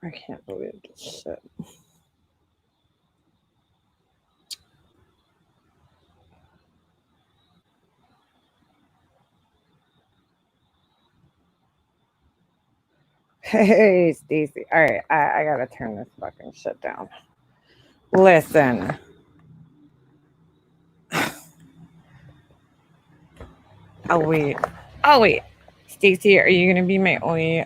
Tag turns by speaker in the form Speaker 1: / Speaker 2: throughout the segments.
Speaker 1: I can't believe this shit. Hey, Stacy. All right, I gotta turn this fucking shit down. Listen. Oh wait. Oh wait. Stacy, are you gonna be my only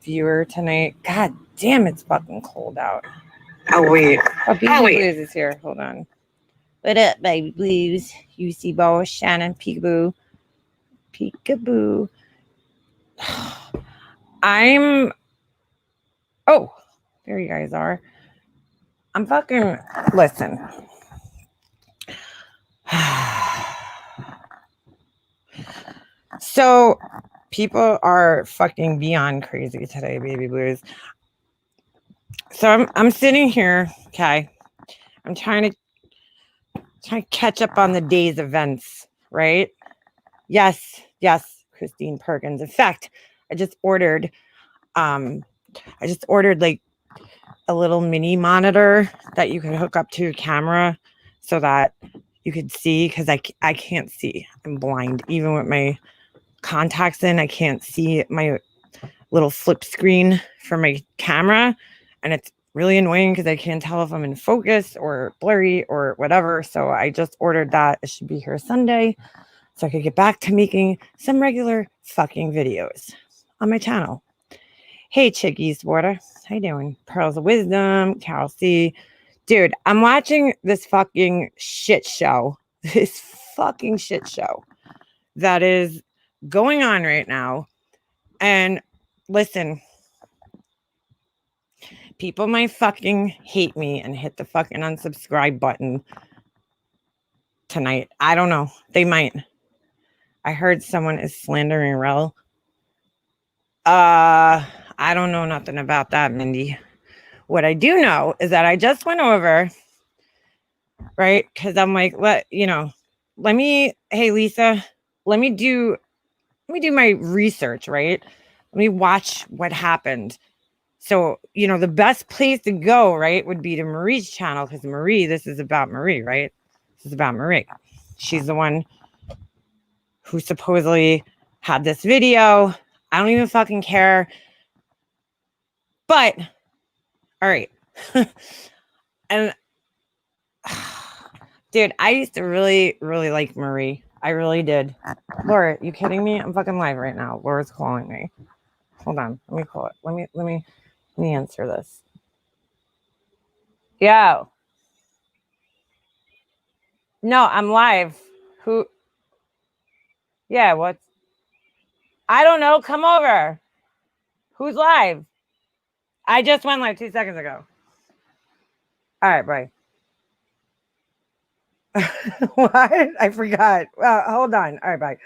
Speaker 1: viewer tonight? God damn, it's fucking cold out.
Speaker 2: Oh wait.
Speaker 1: Oh, Baby Blues is here. Hold on. What up, Baby Blues? UC Ball, Shannon, Peekaboo. Peekaboo. I'm. Oh, there you guys are. I'm fucking. Listen. So, people are fucking beyond crazy today, Baby Blues. So I'm sitting here, okay. I'm trying to catch up on the day's events, right? Yes, Christine Perkins. In fact, I just ordered like a little mini monitor that you can hook up to your camera so that you could see, because I can't see. I'm blind. Even with my contacts in, I can't see my little flip screen for my camera, and it's really annoying because I can't tell if I'm in focus or blurry or whatever. So I just ordered that. It should be here Sunday so I could get back to making some regular fucking videos on my channel. Hey, Chickies Water. How you doing? Pearls of Wisdom, Carol C. Dude, I'm watching this fucking shit show. This fucking shit show that is going on right now. And listen, people might fucking hate me and hit the fucking unsubscribe button tonight. I don't know. They might. I heard someone is slandering Rel. I don't know nothing about that, Mindy. What I do know is that I just went over, right? Because I'm like, hey Lisa, let me do my research, right? Let me watch what happened. So, the best place to go, right, would be to Marie's channel, because this is about Marie, right? This is about Marie. She's the one who supposedly had this video. I don't even fucking care. But, all right. And, dude, I used to really, really like Marie. I really did. Laura, you kidding me? I'm fucking live right now. Laura's calling me. Hold on. Let me call it. Let me answer this. Yo. No, I'm live. Who? Yeah, what's... I don't know. Come over. Who's live? I just went live 2 seconds ago. All right, bye. What? I forgot. Well, hold on. All right, bye.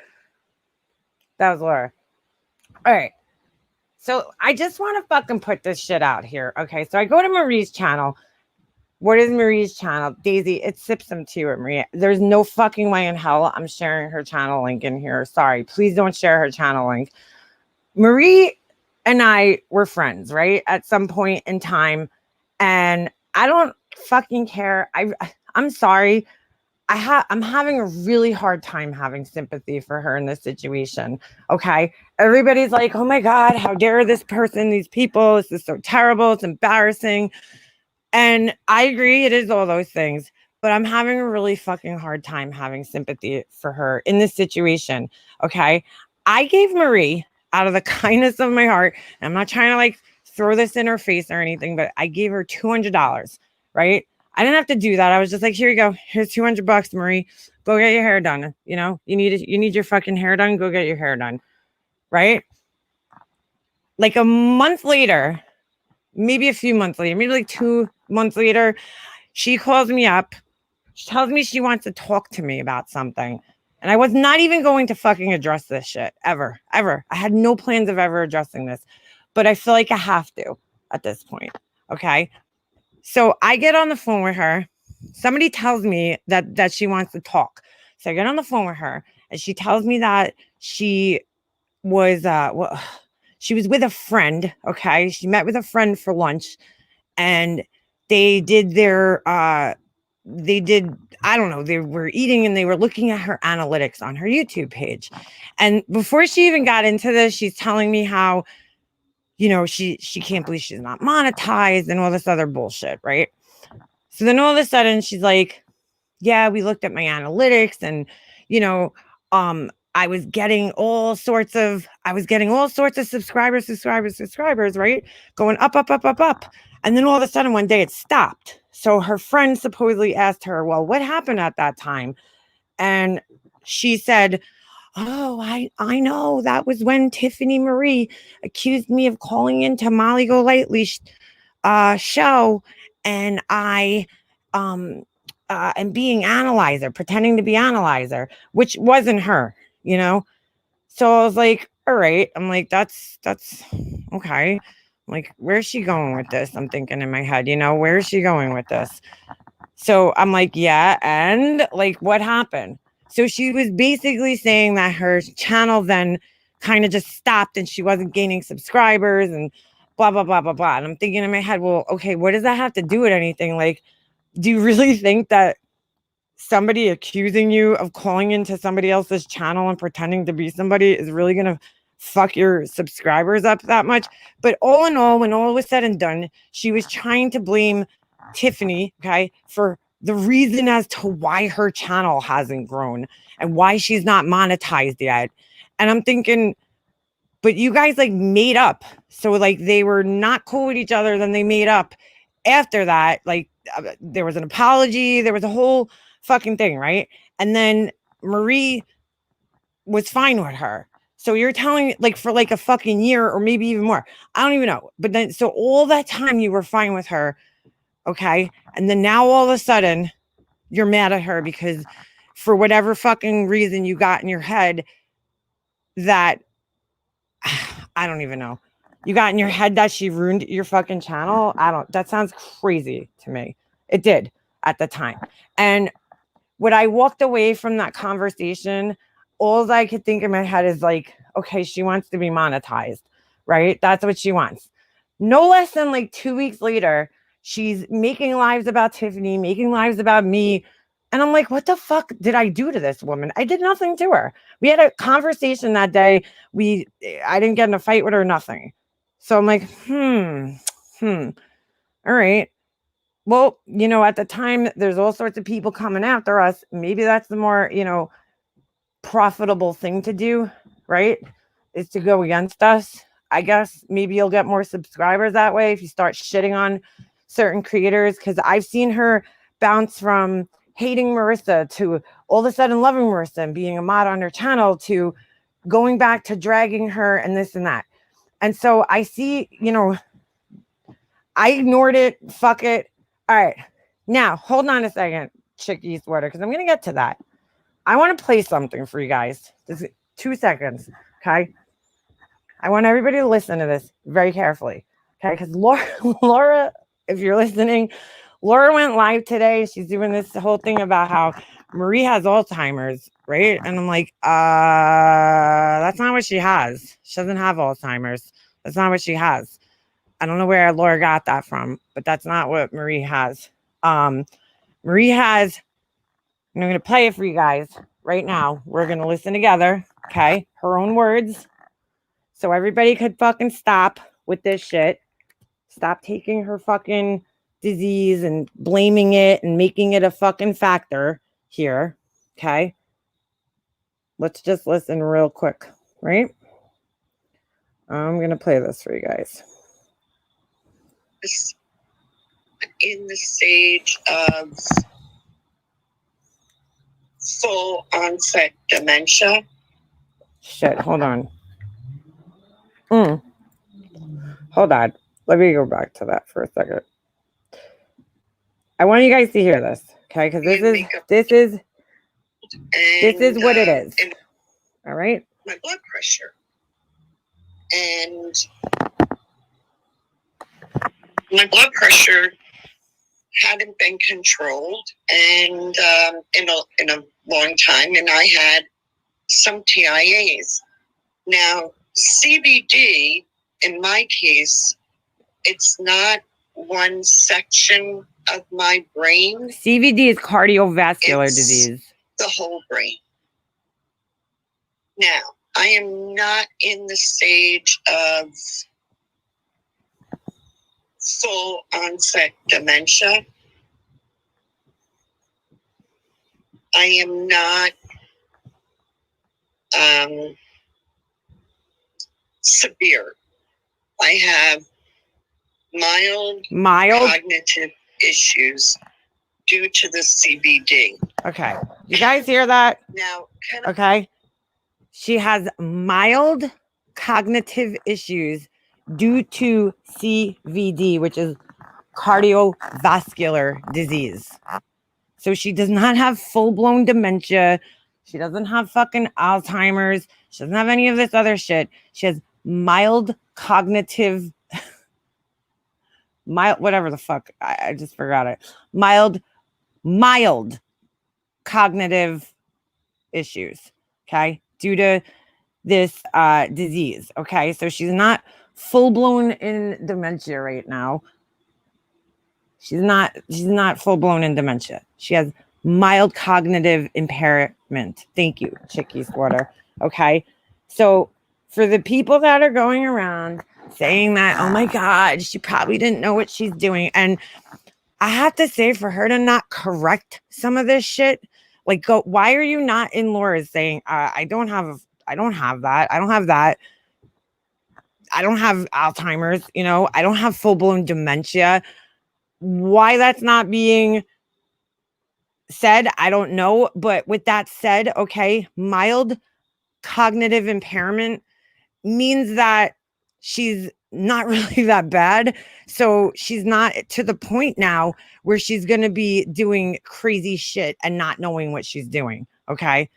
Speaker 1: That was Laura. All right. So I just want to fucking put this shit out here. Okay. So I go to Marie's channel. What is Marie's channel? Daisy, it's Sipsum too at Marie. There's no fucking way in hell I'm sharing her channel link in here. Sorry. Please don't share her channel link. Marie and I were friends, right? At some point in time. And I don't fucking care. I'm sorry. I'm having a really hard time having sympathy for her in this situation. Okay. Everybody's like, oh my God, how dare this person, these people, this is so terrible. It's embarrassing. And I agree, it is all those things, but I'm having a really fucking hard time having sympathy for her in this situation. Okay. I gave Marie, out of the kindness of my heart, and I'm not trying to like throw this in her face or anything, but I gave her $200, right? I didn't have to do that. I was just like, here you go. Here's $200, Marie. Go get your hair done. You need your fucking hair done. Go get your hair done. Right? Like a month later, maybe a few months later, maybe like 2 months later, she calls me up. She tells me she wants to talk to me about something. And I was not even going to fucking address this shit ever. I had no plans of ever addressing this, but I feel like I have to at this point. Okay. So I get on the phone with her. Somebody tells me that she wants to talk. So I get on the phone with her and she tells me that she was, She was with a friend, okay? She met with a friend for lunch, and they did I don't know, they were eating and they were looking at her analytics on her YouTube page. And before she even got into this, she's telling me how, she can't believe she's not monetized and all this other bullshit, right? So then all of a sudden she's like, yeah, we looked at my analytics and, you know, I was getting all sorts of subscribers, right? Going up, up, up, up, up. And then all of a sudden one day it stopped. So her friend supposedly asked her, well, what happened at that time? And she said, oh, I know. That was when Tiffany Marie accused me of calling into Molly Golightly's show, and I and being analyzer, pretending to be analyzer, which wasn't her, you know? So I was like, all right. I'm like, that's okay. I'm like, where's she going with this? I'm thinking in my head, where is she going with this? So I'm like, yeah, and like, what happened? So she was basically saying that her channel then kind of just stopped and she wasn't gaining subscribers and blah, blah, blah, blah, blah. And I'm thinking in my head, well, okay, what does that have to do with anything? Like, do you really think that somebody accusing you of calling into somebody else's channel and pretending to be somebody is really going to fuck your subscribers up that much? But all in all, when all was said and done, she was trying to blame Tiffany, okay, for the reason as to why her channel hasn't grown and why she's not monetized yet. And I'm thinking, but you guys like made up. So like they were not cool with each other. Then they made up after that. Like there was an apology. There was a whole fucking thing, right? And then Marie was fine with her. So you're telling like for like a fucking year or maybe even more. I don't even know. But then so all that time you were fine with her. Okay. And then now all of a sudden you're mad at her because for whatever fucking reason you got in your head that I don't even know. You got in your head that she ruined your fucking channel. That sounds crazy to me. It did at the time. And when I walked away from that conversation, all I could think in my head is like, okay, she wants to be monetized, right? That's what she wants. No less than like 2 weeks later, she's making lives about Tiffany, making lives about me. And I'm like, what the fuck did I do to this woman? I did nothing to her. We had a conversation that day. I didn't get in a fight with her, nothing. So I'm like, all right. Well, at the time, there's all sorts of people coming after us. Maybe that's the more, profitable thing to do, right? Is to go against us. I guess maybe you'll get more subscribers that way if you start shitting on certain creators. Because I've seen her bounce from hating Marissa to all of a sudden loving Marissa and being a mod on her channel to going back to dragging her and this and that. And so I see, I ignored it. Fuck it. All right. Now, hold on a second, Chicky Sweater, because I'm going to get to that. I want to play something for you guys. Just 2 seconds. Okay. I want everybody to listen to this very carefully. Okay. Because Laura, if you're listening, Laura went live today. She's doing this whole thing about how Marie has Alzheimer's, right? And I'm like, that's not what she has. She doesn't have Alzheimer's. That's not what she has. I don't know where Laura got that from, but that's not what Marie has. Marie has, and I'm going to play it for you guys right now. We're going to listen together, okay? Her own words. So everybody could fucking stop with this shit. Stop taking her fucking disease and blaming it and making it a fucking factor here, okay? Let's just listen real quick, right? I'm going to play this for you guys.
Speaker 2: In the stage of full onset dementia.
Speaker 1: Shit, hold on. Hold on. Let me go back to that for a second. I want you guys to hear this, okay? Because this is what it is. All right.
Speaker 2: My blood pressure. And my blood pressure hadn't been controlled and in a long time, and I had some TIAs. Now, CBD in my case, it's not one section of my brain.
Speaker 1: CVD is cardiovascular
Speaker 2: It's
Speaker 1: disease.
Speaker 2: the whole brain. Now, I am not in the stage of full onset dementia. I am not severe. I have mild cognitive issues due to the CBD.
Speaker 1: Okay. You guys hear that?
Speaker 2: Now,
Speaker 1: okay. She has mild cognitive issues due to CVD, which is cardiovascular disease. So she does not have full-blown dementia. She doesn't have fucking Alzheimer's. She doesn't have any of this other shit. She has mild cognitive, whatever the fuck. I just forgot it. Mild cognitive issues. Okay. Due to this disease. Okay. So she's not full-blown in dementia right now. She's not full-blown in dementia. She has mild cognitive impairment. Thank you, Chicky Squatter. Okay. So for the people that are going around saying that, oh my God, she probably didn't know what she's doing. And I have to say, for her to not correct some of this shit, like, why are you not in Laura's saying, I don't have that. I don't have that. I don't have Alzheimer's, I don't have full-blown dementia. Why that's not being said, I don't know. But with that said, okay, mild cognitive impairment means that she's not really that bad. So she's not to the point now where she's going to be doing crazy shit and not knowing what she's doing. Okay.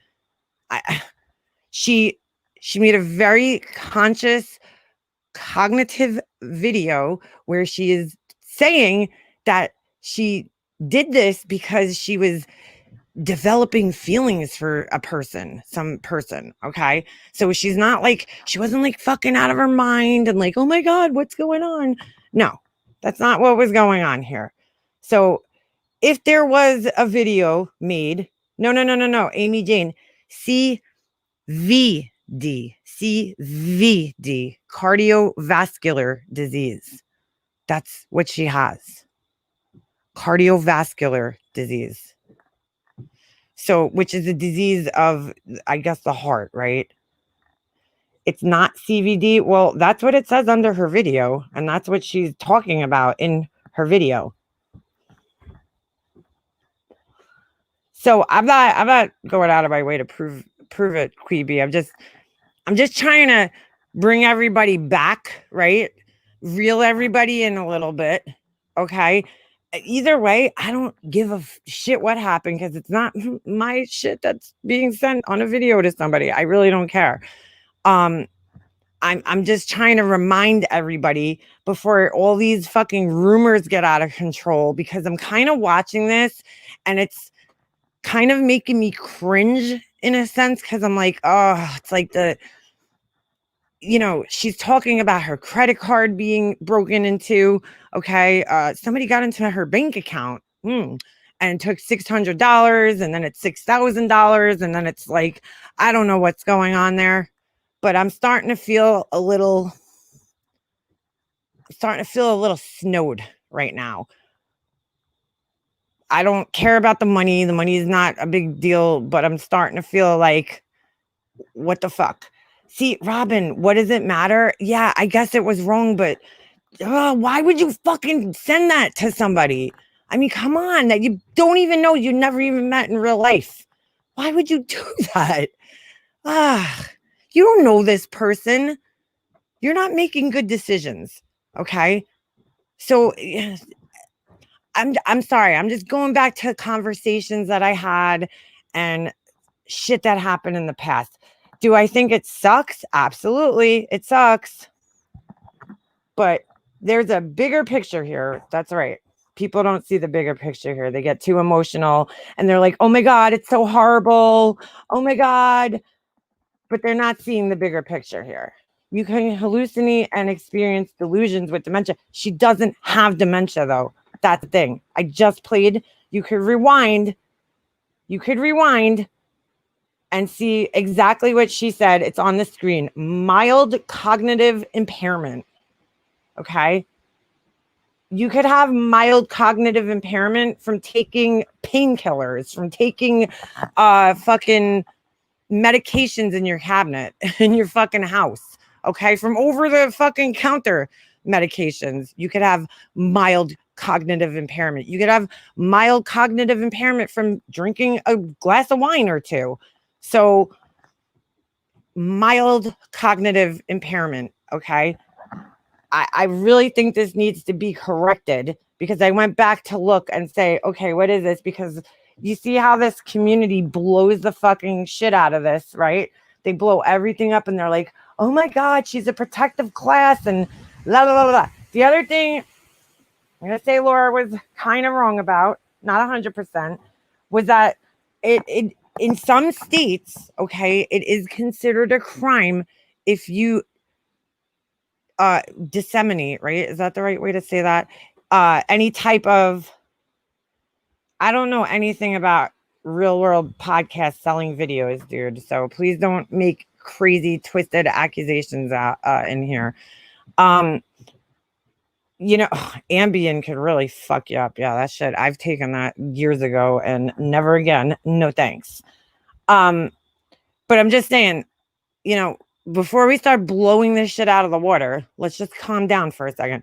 Speaker 1: She made a very conscious cognitive video where she is saying that she did this because she was developing feelings for some person. Okay. So she wasn't like fucking out of her mind and like, oh my God, what's going on? No, that's not what was going on here. So if there was a video made, no, Amy Jane, CVD, cardiovascular disease. That's what she has. Cardiovascular disease. So, which is a disease of, I guess, the heart, right? It's not CVD. Well, that's what it says under her video. And that's what she's talking about in her video. So I'm not going out of my way to prove it, Queeby. I'm just trying to bring everybody back, right? Reel everybody in a little bit. Okay. Either way, I don't give a shit what happened because it's not my shit that's being sent on a video to somebody. I really don't care. I'm just trying to remind everybody before all these fucking rumors get out of control, because I'm kind of watching this and it's kind of making me cringe in a sense, because I'm like, oh, it's like she's talking about her credit card being broken into. Okay. Somebody got into her bank account and took $600, and then it's $6,000. And then it's like, I don't know what's going on there, but I'm starting to feel a little snowed right now. I don't care about the money. The money is not a big deal, but I'm starting to feel like, what the fuck? See, Robin, what does it matter? Yeah, I guess it was wrong, but why would you fucking send that to somebody? I mean, come on, that you don't even know, you never even met in real life. Why would you do that? You don't know this person. You're not making good decisions. Okay. So I'm sorry. I'm just going back to conversations that I had and shit that happened in the past. Do I think it sucks? Absolutely. It sucks. But there's a bigger picture here. That's right. People don't see the bigger picture here. They get too emotional and they're like, oh my God, it's so horrible. Oh my God. But they're not seeing the bigger picture here. You can hallucinate and experience delusions with dementia. She doesn't have dementia, though. That's the thing. I just played. You could rewind. You could rewind and see exactly what she said. It's on the screen. Mild cognitive impairment. Okay. You could have mild cognitive impairment from taking painkillers, from taking fucking medications in your cabinet, in your fucking house. Okay. From over the fucking counter medications. You could have mild cognitive impairment. You could have mild cognitive impairment from drinking a glass of wine or two. So, mild cognitive impairment. Okay. I really think this needs to be corrected because I went back to look and say, okay, what is this? Because you see how this community blows the fucking shit out of this, right? They blow everything up and they're like, oh my God, she's a protective class and la la la la. The other thing I'm going to say Laura was kind of wrong about, not 100%, was that it in some states, okay, it is considered a crime if you disseminate, right? Is that the right way to say that? Any type of, I don't know anything about real world podcast selling videos, dude. So please don't make crazy twisted accusations out in here. You know, Ambien could really fuck you up. Yeah, that shit. I've taken that years ago and never again. No thanks. But I'm just saying, you know, before we start blowing this shit out of the water, let's just calm down for a second.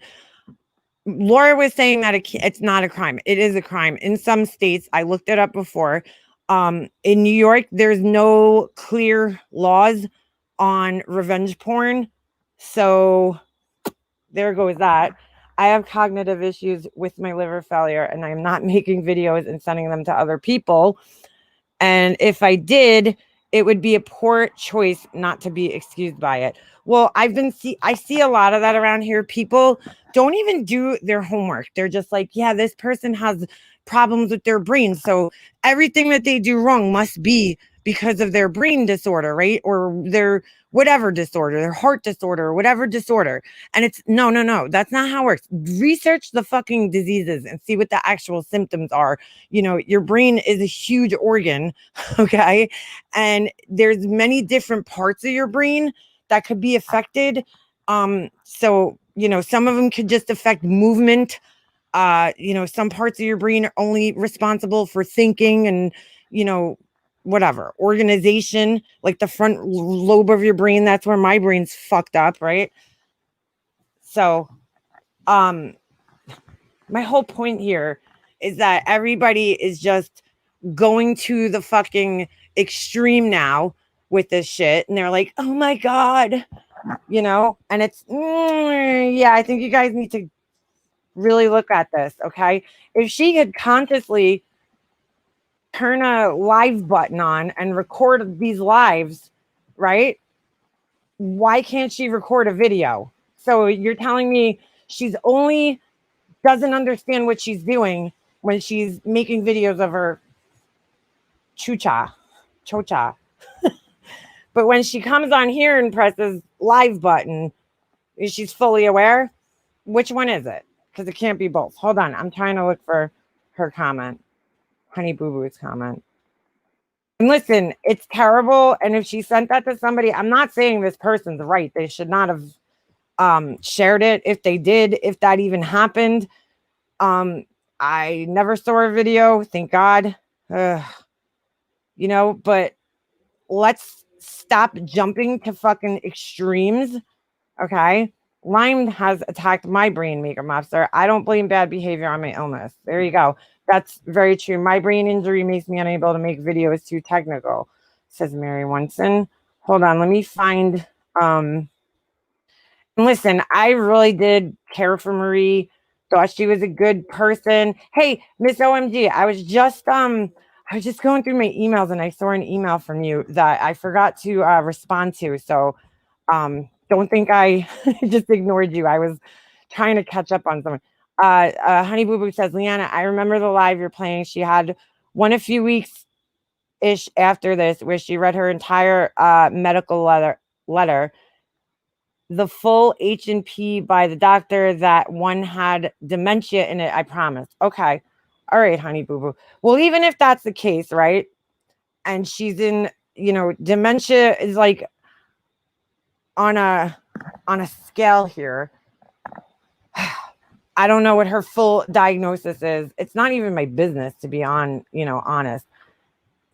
Speaker 1: Laura was saying that it's not a crime. It is a crime in some states. I looked it up before. In New York, there's no clear laws on revenge porn. So there goes that. I have cognitive issues with my liver failure, and I'm not making videos and sending them to other people. And if I did, it would be a poor choice not to be excused by it. Well, I see a lot of that around here. People don't even do their homework. They're just like, yeah, this person has problems with their brain. So everything that they do wrong must be because of their brain disorder, right? Or their whatever disorder, their heart disorder, whatever disorder. And it's no. That's not how it works. Research the fucking diseases and see what the actual symptoms are. You know, your brain is a huge organ, okay? And there's many different parts of your brain that could be affected. So, you know, some of them could just affect movement. You know, some parts of your brain are only responsible for thinking and, you know, whatever organization, like the front lobe of your brain. That's where my brain's fucked up, right? So, my whole point here is that everybody is just going to the fucking extreme now with this shit, and they're like, oh my God, you know, and it's yeah, I think you guys need to really look at this. Okay, if she had consciously turn a live button on and record these lives, right, why can't she record a video? So you're telling me she's only doesn't understand what she's doing when she's making videos of her chocha. But when she comes on here and presses live button, she's fully aware. Which one is it? Because it can't be both. Hold on. I'm trying to look for her comment. Honey Boo Boo's comment. And listen, it's terrible. And if she sent that to somebody, I'm not saying this person's right. They should not have shared it. If they did, if that even happened. I never saw a video. Thank God. You know, but let's stop jumping to fucking extremes. Okay. Lyme has attacked my brain, Maker Mobster. I don't blame bad behavior on my illness. There you go. That's very true. My brain injury makes me unable to make videos too technical, says Mary Winston. Hold on, let me find listen, I really did care for Marie. Thought she was a good person. Hey, Miss OMG, I was just going through my emails and I saw an email from you that I forgot to respond to. So don't think I just ignored you. I was trying to catch up on something. Honey Boo Boo says, Leanna, I remember the live you're playing. She had one a few weeks ish after this where she read her entire medical letter. the full H&P by the doctor that one had dementia in it. I promise. Okay. All right, honey boo boo. Well, even if that's the case, right? And she's in, dementia is like on a scale here. I don't know what her full diagnosis is. It's not even my business to be honest.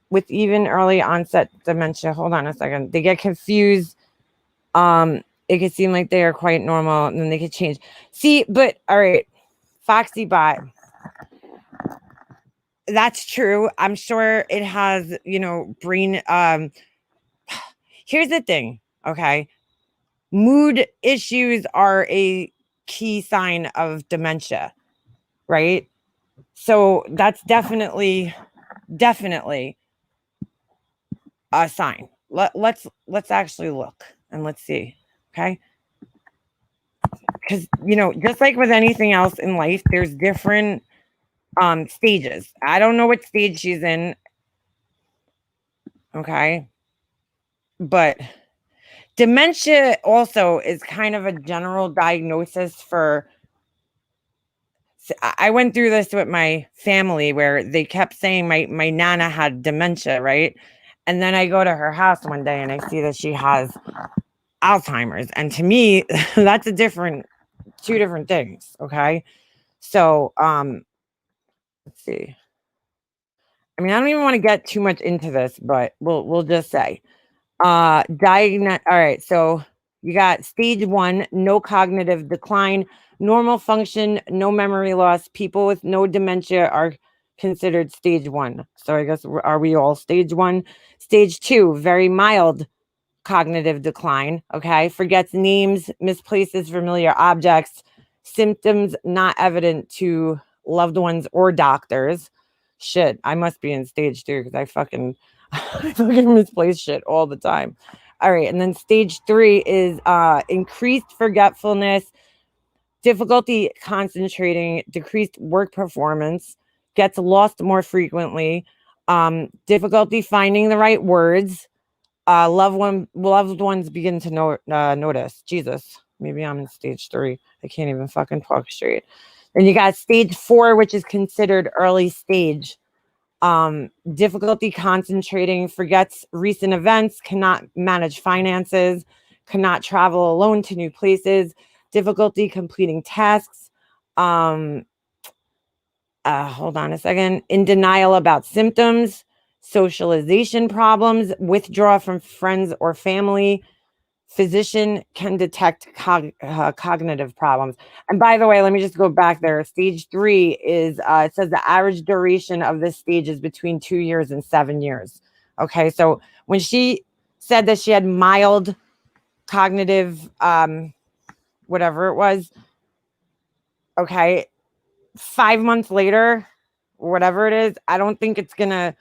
Speaker 1: With even early onset dementia, hold on a second. They get confused. It could seem like they are quite normal and then they could change. See, but all right, Foxy Bot. That's true. I'm sure it has, brain. Here's the thing, okay? Mood issues are a key sign of dementia, right? So that's definitely a sign. Let's actually look and let's see, okay? Because just like with anything else in life, there's different stages. I don't know what stage she's in, okay? But dementia also is kind of a general diagnosis for. I went through this with my family where they kept saying my nana had dementia, right? And then I go to her house one day and I see that she has Alzheimer's. And to me, that's two different things. Okay. So let's see. I mean, I don't even want to get too much into this, but we'll just say all right, so you got stage 1, no cognitive decline, normal function, no memory loss. People with no dementia are considered stage 1. So I guess are we all stage 1? Stage 2, very mild cognitive decline, okay? Forgets names, misplaces familiar objects, symptoms not evident to loved ones or doctors. Shit, I must be in stage 2 because I fucking misplace shit all the time. All right, and then stage 3 is increased forgetfulness, difficulty concentrating, decreased work performance, gets lost more frequently, difficulty finding the right words. Loved ones begin to notice. Jesus, maybe I'm in stage 3. I can't even fucking talk straight. Then you got stage 4, which is considered early stage. Difficulty concentrating, forgets recent events, cannot manage finances, cannot travel alone to new places, difficulty completing tasks. Hold on a second. In denial about symptoms, socialization problems, withdraw from friends or family. Physician can detect cognitive problems. And by the way, let me just go back there. Stage 3 is, it says the average duration of this stage is between 2 years and 7 years. Okay, so when she said that she had mild cognitive, whatever it was, okay, 5 months later, whatever it is, I don't think it's gonna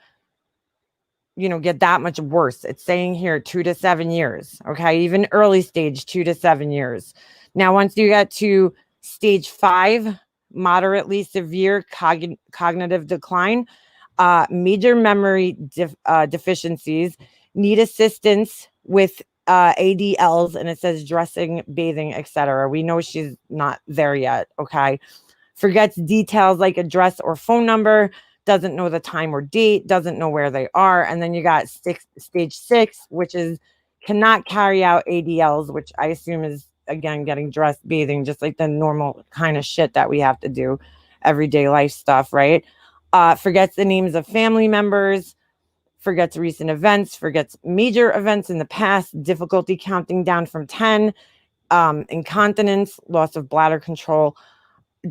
Speaker 1: get that much worse. It's saying here 2 to 7 years. Okay. Even early stage, 2 to 7 years. Now, once you get to stage 5, moderately severe cognitive decline, major memory deficiencies, need assistance with ADLs, and it says dressing, bathing, etc. We know she's not there yet. Okay. Forgets details like address or phone number, doesn't know the time or date, doesn't know where they are. And then you got stage 6, which is cannot carry out ADLs, which I assume is, again, getting dressed, bathing, just like the normal kind of shit that we have to do, everyday life stuff, right? Forgets the names of family members, forgets recent events, forgets major events in the past, difficulty counting down from 10, incontinence, loss of bladder control,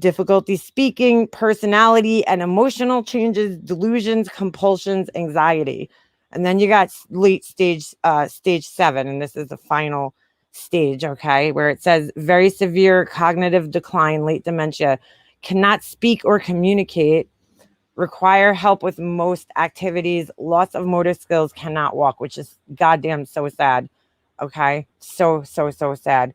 Speaker 1: difficulty speaking, personality and emotional changes, delusions, compulsions, anxiety. And then you got late stage, stage 7, and this is the final stage, okay, where it says very severe cognitive decline, late dementia, cannot speak or communicate, require help with most activities, loss of motor skills, cannot walk, which is goddamn so sad. Okay, so sad.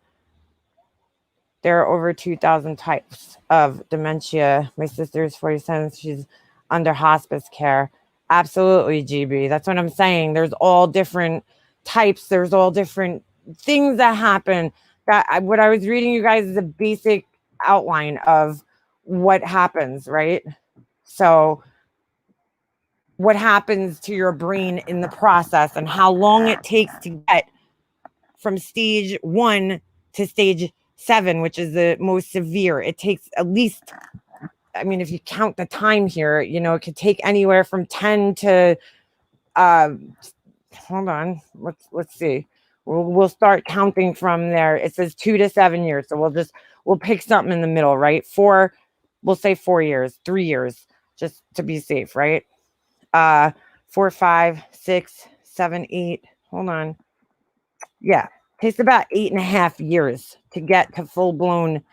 Speaker 1: There are over 2,000 types of dementia. My sister is 47. She's under hospice care. Absolutely, GB. That's what I'm saying. There's all different types. There's all different things that happen what I was reading you guys is a basic outline of what happens, right? So what happens to your brain in the process and how long it takes to get from stage 1 to stage 7, which is the most severe. It takes at least, I mean, if you count the time here, you know, it could take anywhere from 10 to hold on, let's see. We'll start counting from there. It says 2 to 7 years. So we'll pick something in the middle, right? We'll say 4 years, 3 years, just to be safe, right? 4, 5, 6, 7, 8. Hold on. Yeah. Takes about 8.5 years to get to full blown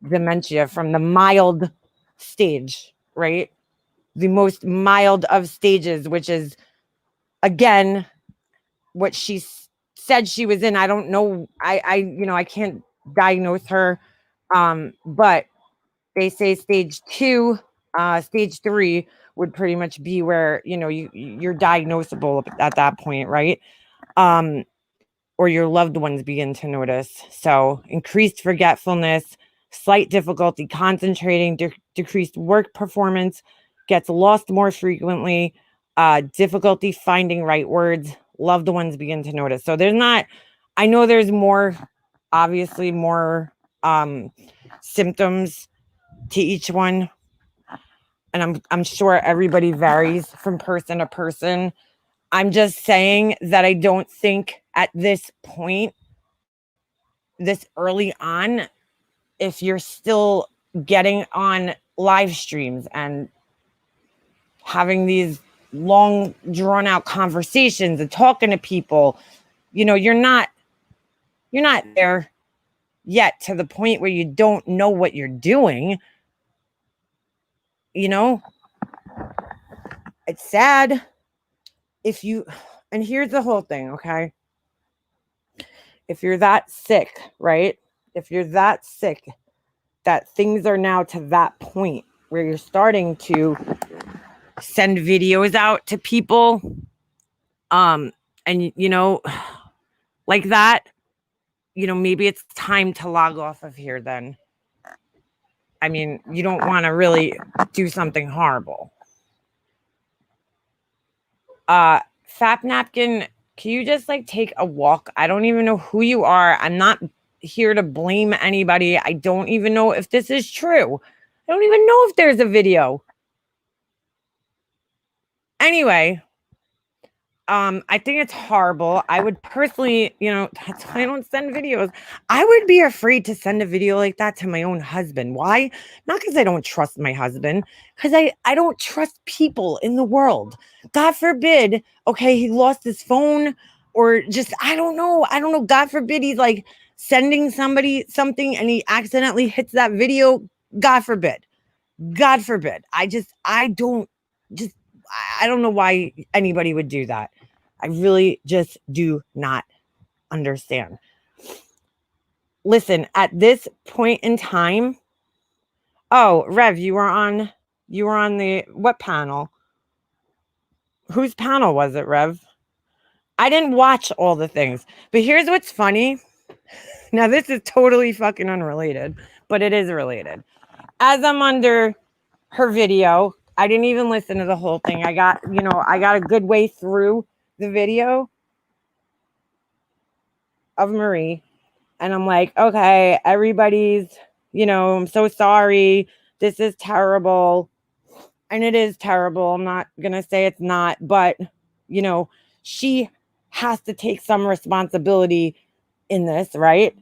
Speaker 1: dementia from the mild stage, right? The most mild of stages, which is again what she said she was in. I don't know. I can't diagnose her. But they say stage 2, stage 3 would pretty much be where, you know, you're diagnosable at that point, right? Or your loved ones begin to notice. So increased forgetfulness, slight difficulty concentrating, decreased work performance, gets lost more frequently, difficulty finding right words, loved ones begin to notice. So I know there's more, obviously more symptoms to each one. And I'm sure everybody varies from person to person. I'm just saying that I don't think at this point, this early on, if you're still getting on live streams and having these long drawn out conversations and talking to people, you know, you're not there yet to the point where you don't know what you're doing. You know, it's sad and here's the whole thing, okay? If you're that sick, right? If you're that sick that things are now to that point where you're starting to send videos out to people, and you know, like that, you know, maybe it's time to log off of here then. I mean, you don't want to really do something horrible. Fap Napkin, can you just like take a walk? I don't even know who you are. I'm not here to blame anybody. I don't even know if this is true. I don't even know if there's a video. Anyway, I think it's horrible. I would personally, you know, that's why I don't send videos. I would be afraid to send a video like that to my own husband. Why? Not because I don't trust my husband, because I don't trust people in the world. God forbid, okay, he lost his phone or just, I don't know. God forbid he's like sending somebody something and he accidentally hits that video. God forbid. God forbid. I don't know why anybody would do that. I really just do not understand. Listen, at this point in time, oh, Rev, you were on the what panel? Whose panel was it, Rev? I didn't watch all the things. But here's what's funny. Now this is totally fucking unrelated, but it is related. As I'm under her video, I didn't even listen to the whole thing. I got a good way through the video of Marie. And I'm like, okay, everybody's, you know, I'm so sorry. This is terrible. And it is terrible. I'm not going to say it's not, but, you know, she has to take some responsibility in this, right?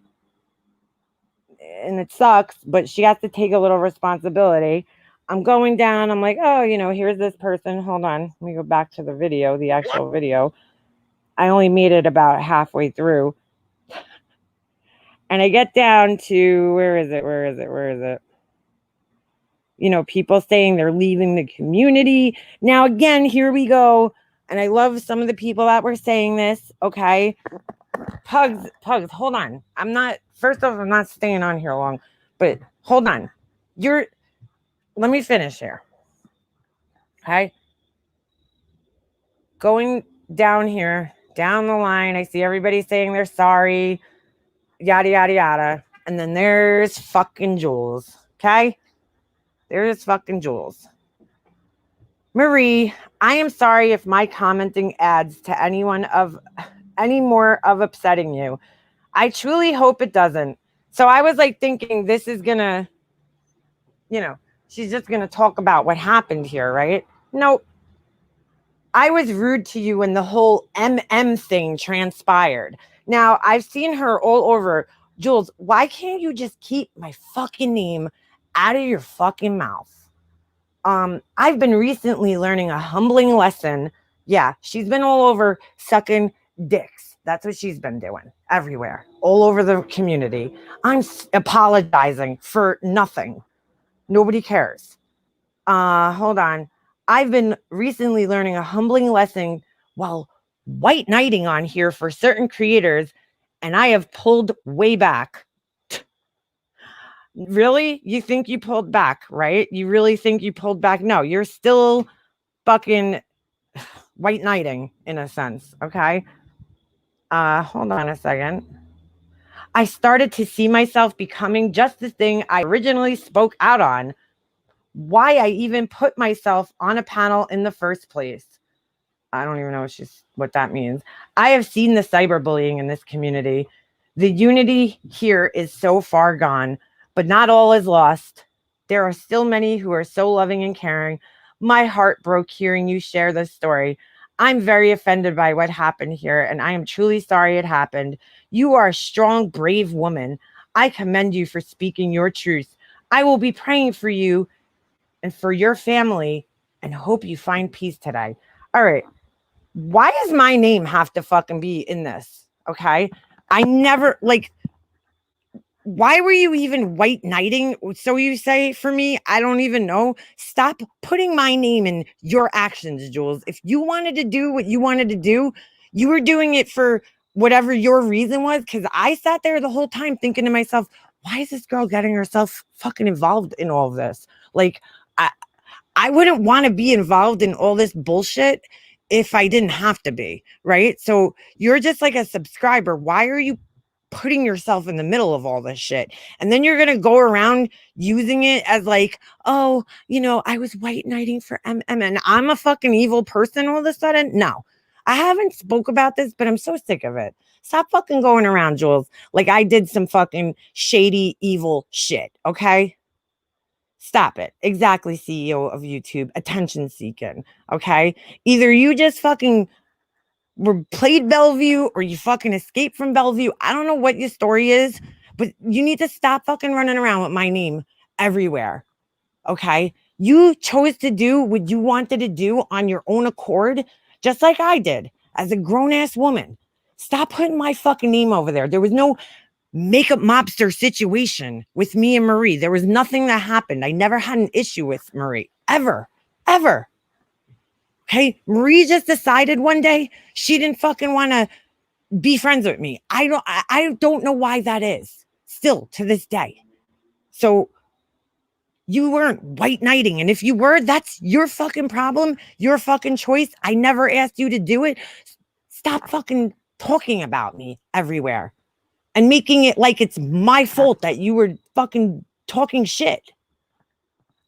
Speaker 1: And it sucks, but she has to take a little responsibility. I'm going down. I'm like, oh, you know, here's this person. Hold on. Let me go back to the video, the actual video. I only made it about halfway through. And I get down to, where is it? You know, people saying they're leaving the community. Now, again, here we go. And I love some of the people that were saying this. Okay. Pugs, hold on. First off, I'm not staying on here long, but hold on. Let me finish here. Okay. Going down here, down the line, I see everybody saying they're sorry. yada, yada, yada. And then there's fucking Jules. Okay? There's fucking Jules. Marie, I am sorry if my commenting adds to any more of upsetting you. I truly hope it doesn't. So I was like thinking this is gonna, she's just gonna talk about what happened here, right? Nope. I was rude to you when the whole MM thing transpired. Now, I've seen her all over. Jules, why can't you just keep my fucking name out of your fucking mouth? I've been recently learning a humbling lesson. Yeah, she's been all over sucking dicks. That's what she's been doing everywhere, all over the community. I'm apologizing for nothing. Nobody cares. Hold on. I've been recently learning a humbling lesson while white knighting on here for certain creators, and I have pulled way back. Really? You think you pulled back, right? You really think you pulled back? No, you're still fucking white knighting in a sense, okay? Hold on a second. I started to see myself becoming just the thing I originally spoke out on. Why I even put myself on a panel in the first place. I don't even know what that means. I have seen the cyberbullying in this community. The unity here is so far gone, but not all is lost. There are still many who are so loving and caring. My heart broke hearing you share this story. I'm very offended by what happened here, and I am truly sorry it happened. You are a strong, brave woman. I commend you for speaking your truth. I will be praying for you and for your family and hope you find peace today. All right. Why does my name have to fucking be in this? Okay. I never why were you even white knighting? So you say for me, I don't even know. Stop putting my name in your actions, Jules. If you wanted to do what you wanted to do, you were doing it for whatever your reason was. Cause I sat there the whole time thinking to myself, why is this girl getting herself fucking involved in all of this? Like, I wouldn't want to be involved in all this bullshit if I didn't have to be, right? So you're just like a subscriber. Why are you putting yourself in the middle of all this shit? And then you're going to go around using it as like, oh, I was white knighting for MM and I'm a fucking evil person all of a sudden. No, I haven't spoke about this, but I'm so sick of it. Stop fucking going around, Jules, like I did some fucking shady, evil shit. Okay. Stop it. Exactly, CEO of YouTube, attention seeking. Okay. Either you just fucking were played Bellevue or you fucking escaped from Bellevue. I don't know what your story is, but you need to stop fucking running around with my name everywhere. Okay. You chose to do what you wanted to do on your own accord, just like I did as a grown ass woman. Stop putting my fucking name over there. There was no makeup mobster situation with me and Marie. There was nothing that happened. I never had an issue with Marie, ever, ever. Okay. Marie just decided one day she didn't fucking want to be friends with me. I don't know why that is still to this day. So you weren't white knighting. And if you were, that's your fucking problem, your fucking choice. I never asked you to do it. Stop fucking talking about me everywhere and making it like it's my fault that you were fucking talking shit.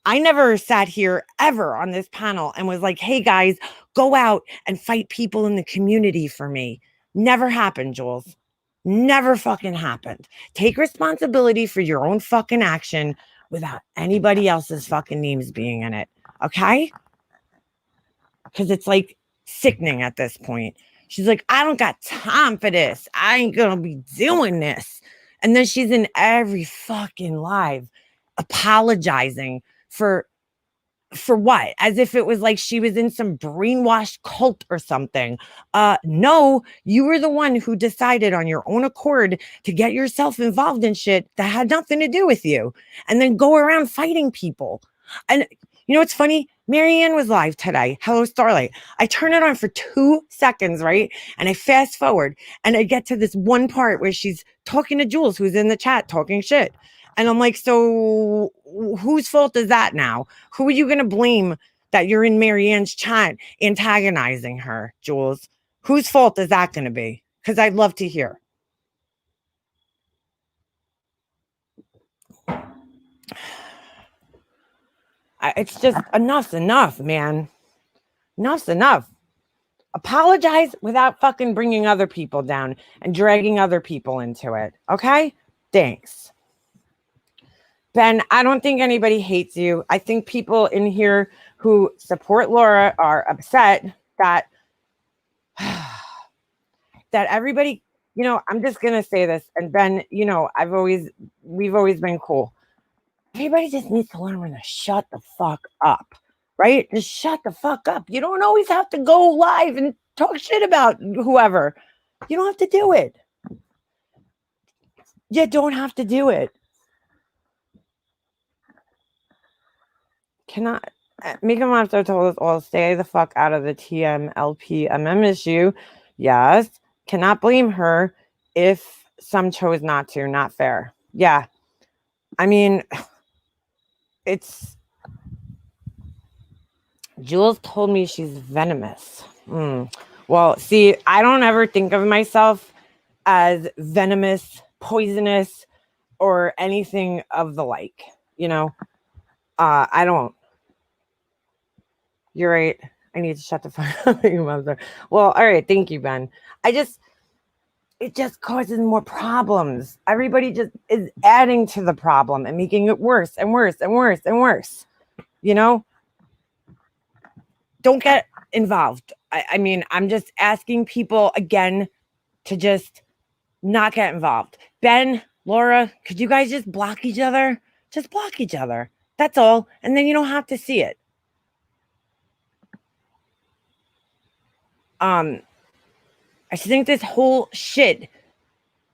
Speaker 1: I never sat here ever on this panel and was like, hey guys, go out and fight people in the community for me. Never happened, Jules. Never fucking happened. Take responsibility for your own fucking action without anybody else's fucking names being in it. Okay? Because it's like sickening at this point. She's like, I don't got time for this. I ain't gonna be doing this. And then she's in every fucking live apologizing for what? As if it was like she was in some brainwashed cult or something. No, you were the one who decided on your own accord to get yourself involved in shit that had nothing to do with you and then go around fighting people. And what's funny? Marianne was live today. Hello, Starlight. I turn it on for 2 seconds, right? And I fast forward and I get to this one part where she's talking to Jules, who's in the chat talking shit. And I'm like, so whose fault is that now? Who are you going to blame that you're in Marianne's chat antagonizing her, Jules? Whose fault is that going to be? Because I'd love to hear. It's just enough's enough, man. Enough's enough. Apologize without fucking bringing other people down and dragging other people into it. Okay? Thanks. Ben, I don't think anybody hates you. I think people in here who support Laura are upset that everybody, I'm just going to say this. And Ben, we've always been cool. Everybody just needs to learn when to shut the fuck up, right? Just shut the fuck up. You don't always have to go live and talk shit about whoever. You don't have to do it. You don't have to do it. Cannot. Mika Monster told us all, stay the fuck out of the TMLPMM issue. Yes. Cannot blame her if some chose not to. Not fair. Yeah. I mean, Jules told me she's venomous. Well, see, I don't ever think of myself as venomous, poisonous, or anything of the like. I don't. You're right. I need to shut the fuck up. Well, all right. Thank you, Ben. It just causes more problems. Everybody just is adding to the problem and making it worse and worse and worse and worse. Don't get involved. I mean, I'm just asking people again to just not get involved. Ben, Laura, could you guys just block each other? Just block each other. That's all. And then you don't have to see it. I think this whole shit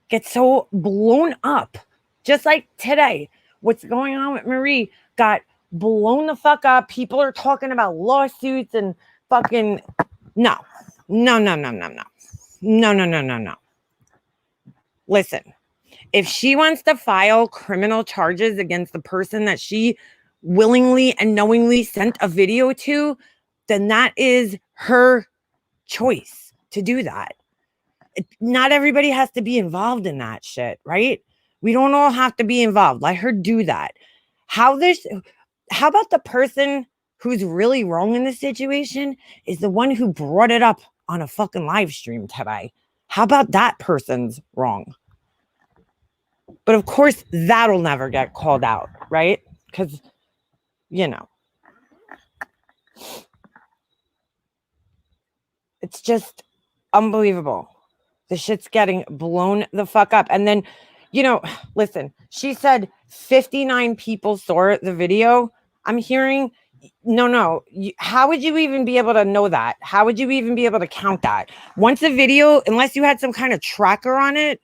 Speaker 1: gets so blown up. Just like today, what's going on with Marie got blown the fuck up. People are talking about lawsuits and fucking no. Listen, if she wants to file criminal charges against the person that she willingly and knowingly sent a video to, then that is her choice to do that. Not everybody has to be involved in that shit, right? We don't all have to be involved. Let her do that. How about the person who's really wrong in this situation is the one who brought it up on a fucking live stream today? How about that person's wrong? But of course, that'll never get called out, right? Because, it's just unbelievable. The shit's getting blown the fuck up. And then, listen, she said 59 people saw the video. I'm hearing, no. How would you even be able to know that? How would you even be able to count that? Once a video, unless you had some kind of tracker on it,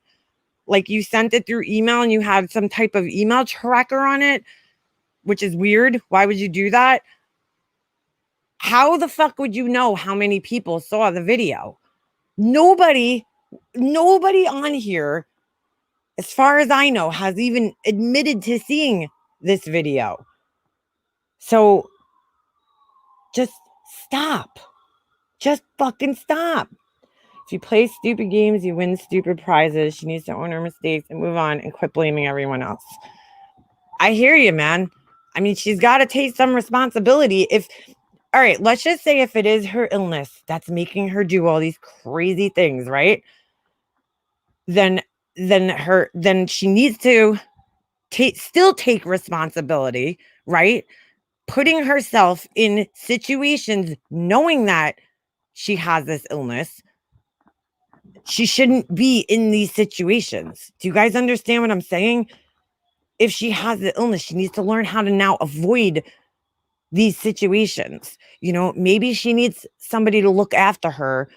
Speaker 1: like you sent it through email and you had some type of email tracker on it, which is weird. Why would you do that? How the fuck would you know how many people saw the video? Nobody on here, as far as I know, has even admitted to seeing this video. So just stop. Just fucking stop. If you play stupid games, you win stupid prizes. She needs to own her mistakes and move on and quit blaming everyone else. I hear you, man. I mean, she's got to take some responsibility. All right, let's just say if it is her illness that's making her do all these crazy things, right? Then she needs to still take responsibility, right? Putting herself in situations knowing that she has this illness. She shouldn't be in these situations. Do you guys understand what I'm saying? If she has the illness, she needs to learn how to now avoid these situations. Maybe she needs somebody to look after her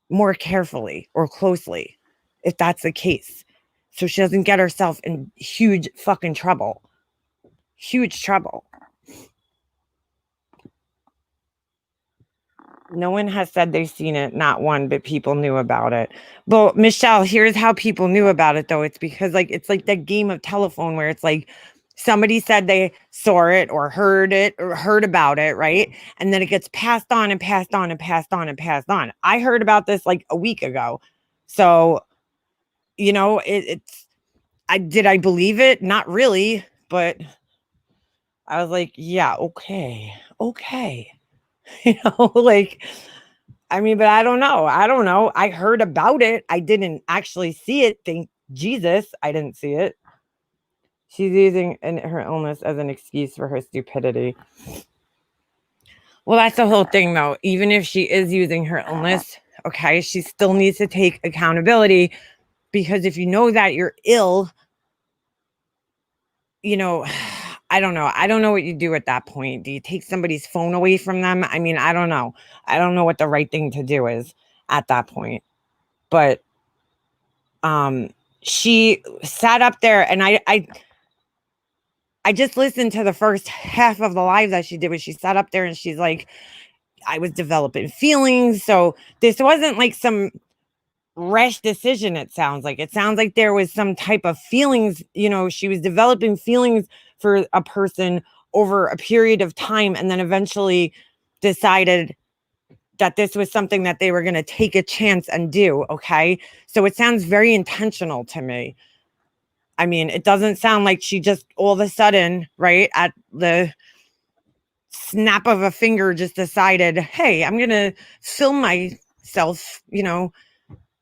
Speaker 1: more carefully or closely, if that's the case, so she doesn't get herself in huge fucking trouble. Huge trouble. No one has said they've seen it, not one, but people knew about it. Well, Michelle, here's how people knew about it, though. It's because it's like that game of telephone where it's like somebody said they saw it or heard about it, right? And then it gets passed on and passed on and passed on and passed on. I heard about this like a week ago. So, did I believe it? Not really, but I was like, yeah, okay. You know, like, I mean, but I don't know. I heard about it. I didn't actually see it. Thank Jesus, I didn't see it. She's using her illness as an excuse for her stupidity. Well, that's the whole thing, though. Even if she is using her illness, okay, she still needs to take accountability, because if you know that you're ill, you know, I don't know. I don't know what you do at that point. Do you take somebody's phone away from them? I mean, I don't know. I don't know what the right thing to do is at that point. But she sat up there, and I just listened to the first half of the live that she did, where she sat up there and she's like, I was developing feelings. So this wasn't like some rash decision. It sounds like there was some type of feelings, you know, she was developing feelings for a person over a period of time, and then eventually decided that this was something that they were going to take a chance and do. Okay. So it sounds very intentional to me. I mean, it doesn't sound like she just all of a sudden, right, at the snap of a finger, just decided, hey, I'm going to film myself, you know,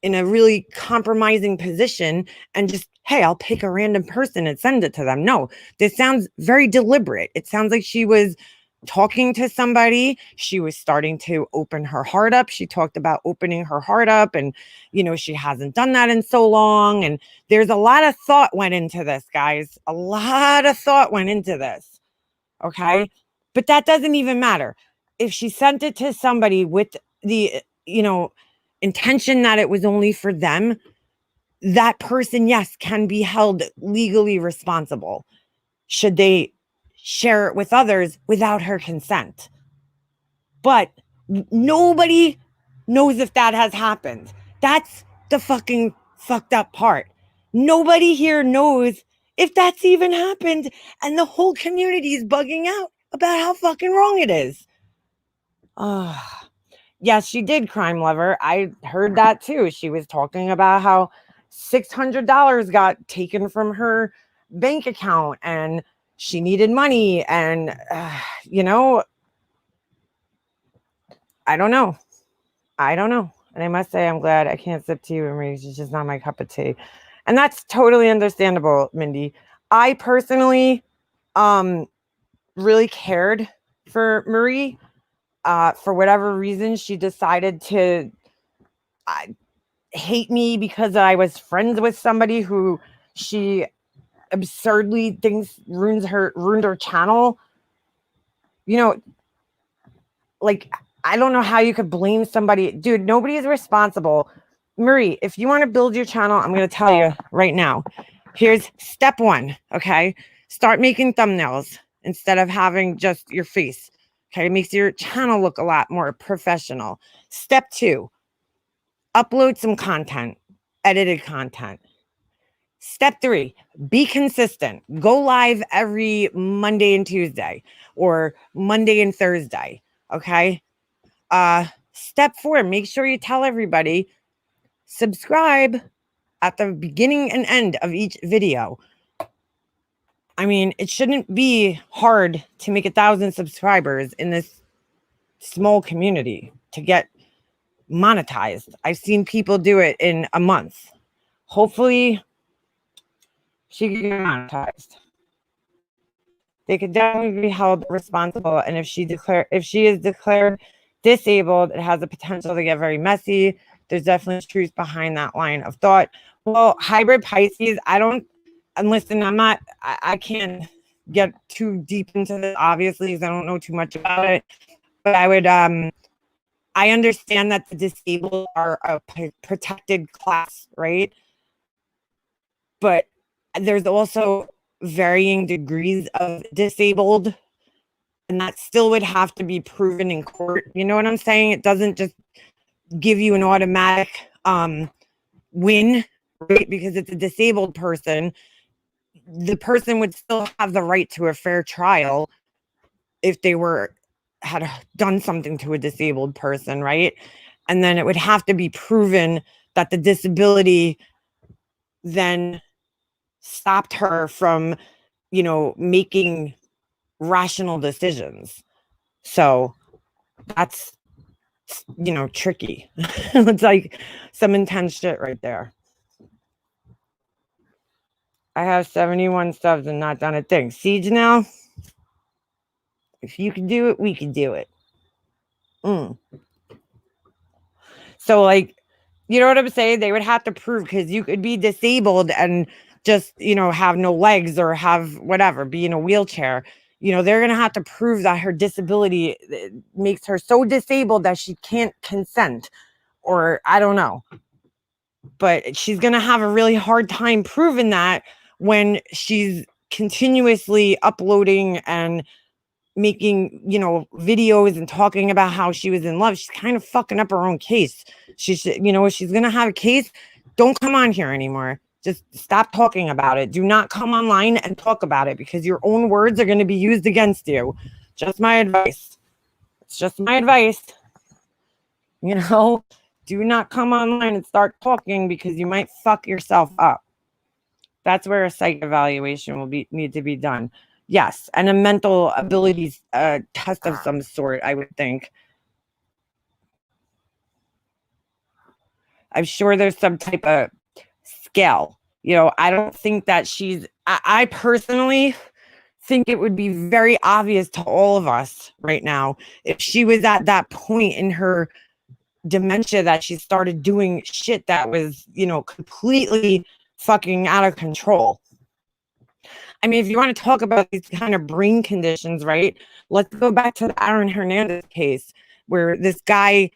Speaker 1: in a really compromising position, and just, hey, I'll pick a random person and send it to them. No, this sounds very deliberate. It sounds like she was talking to somebody. She was starting to open her heart up. She talked about opening her heart up, and, you know, she hasn't done that in so long. And there's a lot of thought went into this, guys. A lot of thought went into this. Okay. But that doesn't even matter. If she sent it to somebody with the, you know, intention that it was only for them, that person, yes, can be held legally responsible should they share it with others without her consent. But nobody knows if that has happened. That's the fucking fucked up part. Nobody here knows if that's even happened, and the whole community is bugging out about how fucking wrong it is. Yes, she did, crime lover. I heard that too. She was talking about how $600 got taken from her bank account, and she needed money. And, you know, I don't know. And I must say, I'm glad I can't sip tea with Marie. She's just not my cup of tea. And that's totally understandable, Mindy. I personally really cared for Marie. For whatever reason, she decided to hate me because I was friends with somebody who she absurdly thinks ruined her channel. You know, like, I don't know how you could blame somebody. Dude, nobody is responsible. Marie, if you want to build your channel, I'm going to tell you right now. Here's step 1, okay? Start making thumbnails instead of having just your face. Okay, it makes your channel look a lot more professional. Step 2, upload some content, edited content. Step 3, be consistent. Go live every Monday and Tuesday, or Monday and Thursday, okay? Step 4, make sure you tell everybody, subscribe at the beginning and end of each video. I mean, it shouldn't be hard to make 1,000 subscribers in this small community to get monetized. I've seen people do it in a month. Hopefully she can get monetized. They could definitely be held responsible. And if she is declared disabled, it has the potential to get very messy. There's definitely truth behind that line of thought. Well, hybrid Pisces, I can't get too deep into this, obviously, because I don't know too much about it. But I understand that the disabled are a protected class, right? But there's also varying degrees of disabled, and that still would have to be proven in court. You know what I'm saying? It doesn't just give you an automatic win, right? Because it's a disabled person. The person would still have the right to a fair trial if they had done something to a disabled person, right? And then it would have to be proven that the disability then stopped her from, you know, making rational decisions. So that's, tricky. It's like some intense shit right there. I have 71 subs and not done a thing. Siege now, if you can do it, we can do it. So, like, you know what I'm saying? They would have to prove, because you could be disabled and just, have no legs or have whatever, be in a wheelchair. They're going to have to prove that her disability makes her so disabled that she can't consent, or I don't know. But she's going to have a really hard time proving that when she's continuously uploading and making, videos and talking about how she was in love. She's kind of fucking up her own case. She should, if she's going to have a case, don't come on here anymore. Just stop talking about it. Do not come online and talk about it, because your own words are going to be used against you. Just my advice. It's just my advice. Do not come online and start talking, because you might fuck yourself up. That's where a psych evaluation will need to be done. Yes, and a mental abilities test of some sort, I would think. I'm sure there's some type of scale. I don't think that I personally think it would be very obvious to all of us right now if she was at that point in her dementia that she started doing shit that was, completely fucking out of control. I mean, if you want to talk about these kind of brain conditions, right? Let's go back to the Aaron Hernandez case, where this guy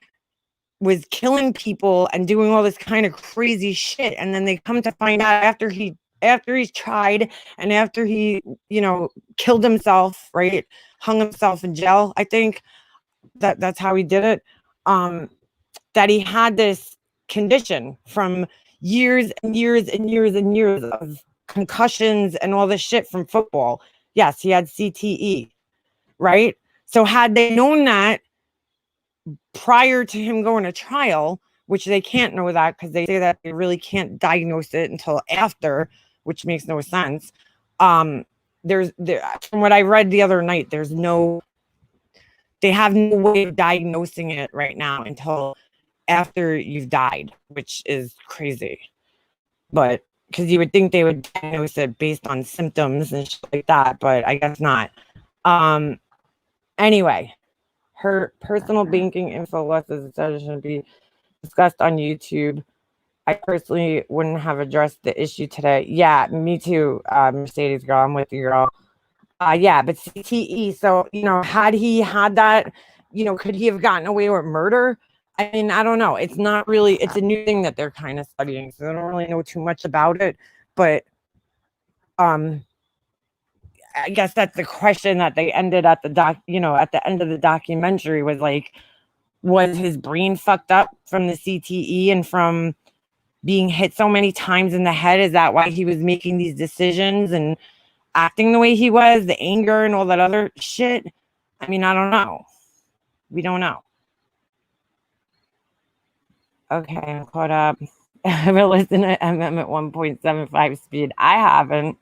Speaker 1: was killing people and doing all this kind of crazy shit. And then they come to find out after he's tried, and after he, killed himself, right? Hung himself in jail. I think that's how he did it. That he had this condition from years and years and years and years of concussions and all this shit from football. Yes, he had CTE, right? So had they known that prior to him going to trial, which they can't know that because they say that they really can't diagnose it until after, which makes no sense. From what I read the other night, they have no way of diagnosing it right now until after you've died, which is crazy. But because you would think they would diagnose it based on symptoms and shit like that, but I guess not. Anyway, her personal banking info lessons shouldn't be discussed on YouTube. I personally wouldn't have addressed the issue today. Yeah, me too, Mercedes girl. I'm with you, girl. Yeah, but CTE. So, had he had that, could he have gotten away with murder? I mean, I don't know. It's a new thing that they're kind of studying, so I don't really know too much about it. But I guess that's the question that they ended at the at the end of the documentary was like, was his brain fucked up from the CTE and from being hit so many times in the head? Is that why he was making these decisions and acting the way he was, the anger and all that other shit? I mean, I don't know. We don't know. Okay, I'm caught up. I haven't listened to MM at 1.75 speed. I haven't.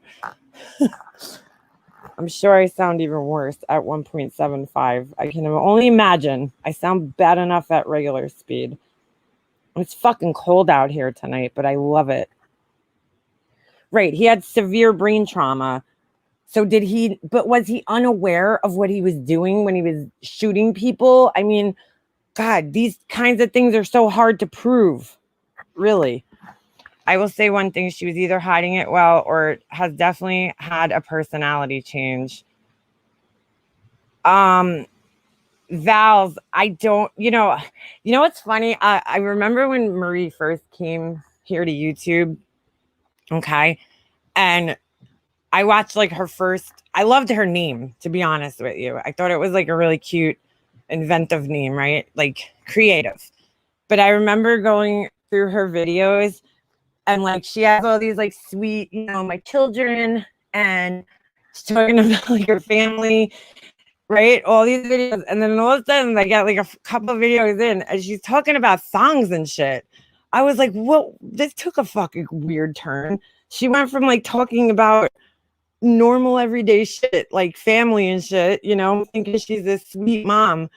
Speaker 1: I'm sure I sound even worse at 1.75. I can only imagine. I sound bad enough at regular speed. It's fucking cold out here tonight, but I love it. Right, he had severe brain trauma. So was he unaware of what he was doing when he was shooting people? I mean, God, these kinds of things are so hard to prove, really. I will say one thing, she was either hiding it well or has definitely had a personality change. Valve, I don't, what's funny? I remember when Marie first came here to YouTube, okay? And I watched like I loved her name, to be honest with you. I thought it was like a really cute, inventive name, right? Like creative. But I remember going through her videos and like she has all these like sweet, my children, and she's talking about like her family, right? All these videos. And then all of a sudden I got like a couple of videos in and she's talking about songs and shit. I was like, whoa, this took a fucking weird turn. She went from like talking about normal everyday shit, like family and shit, you know, thinking she's this sweet mom.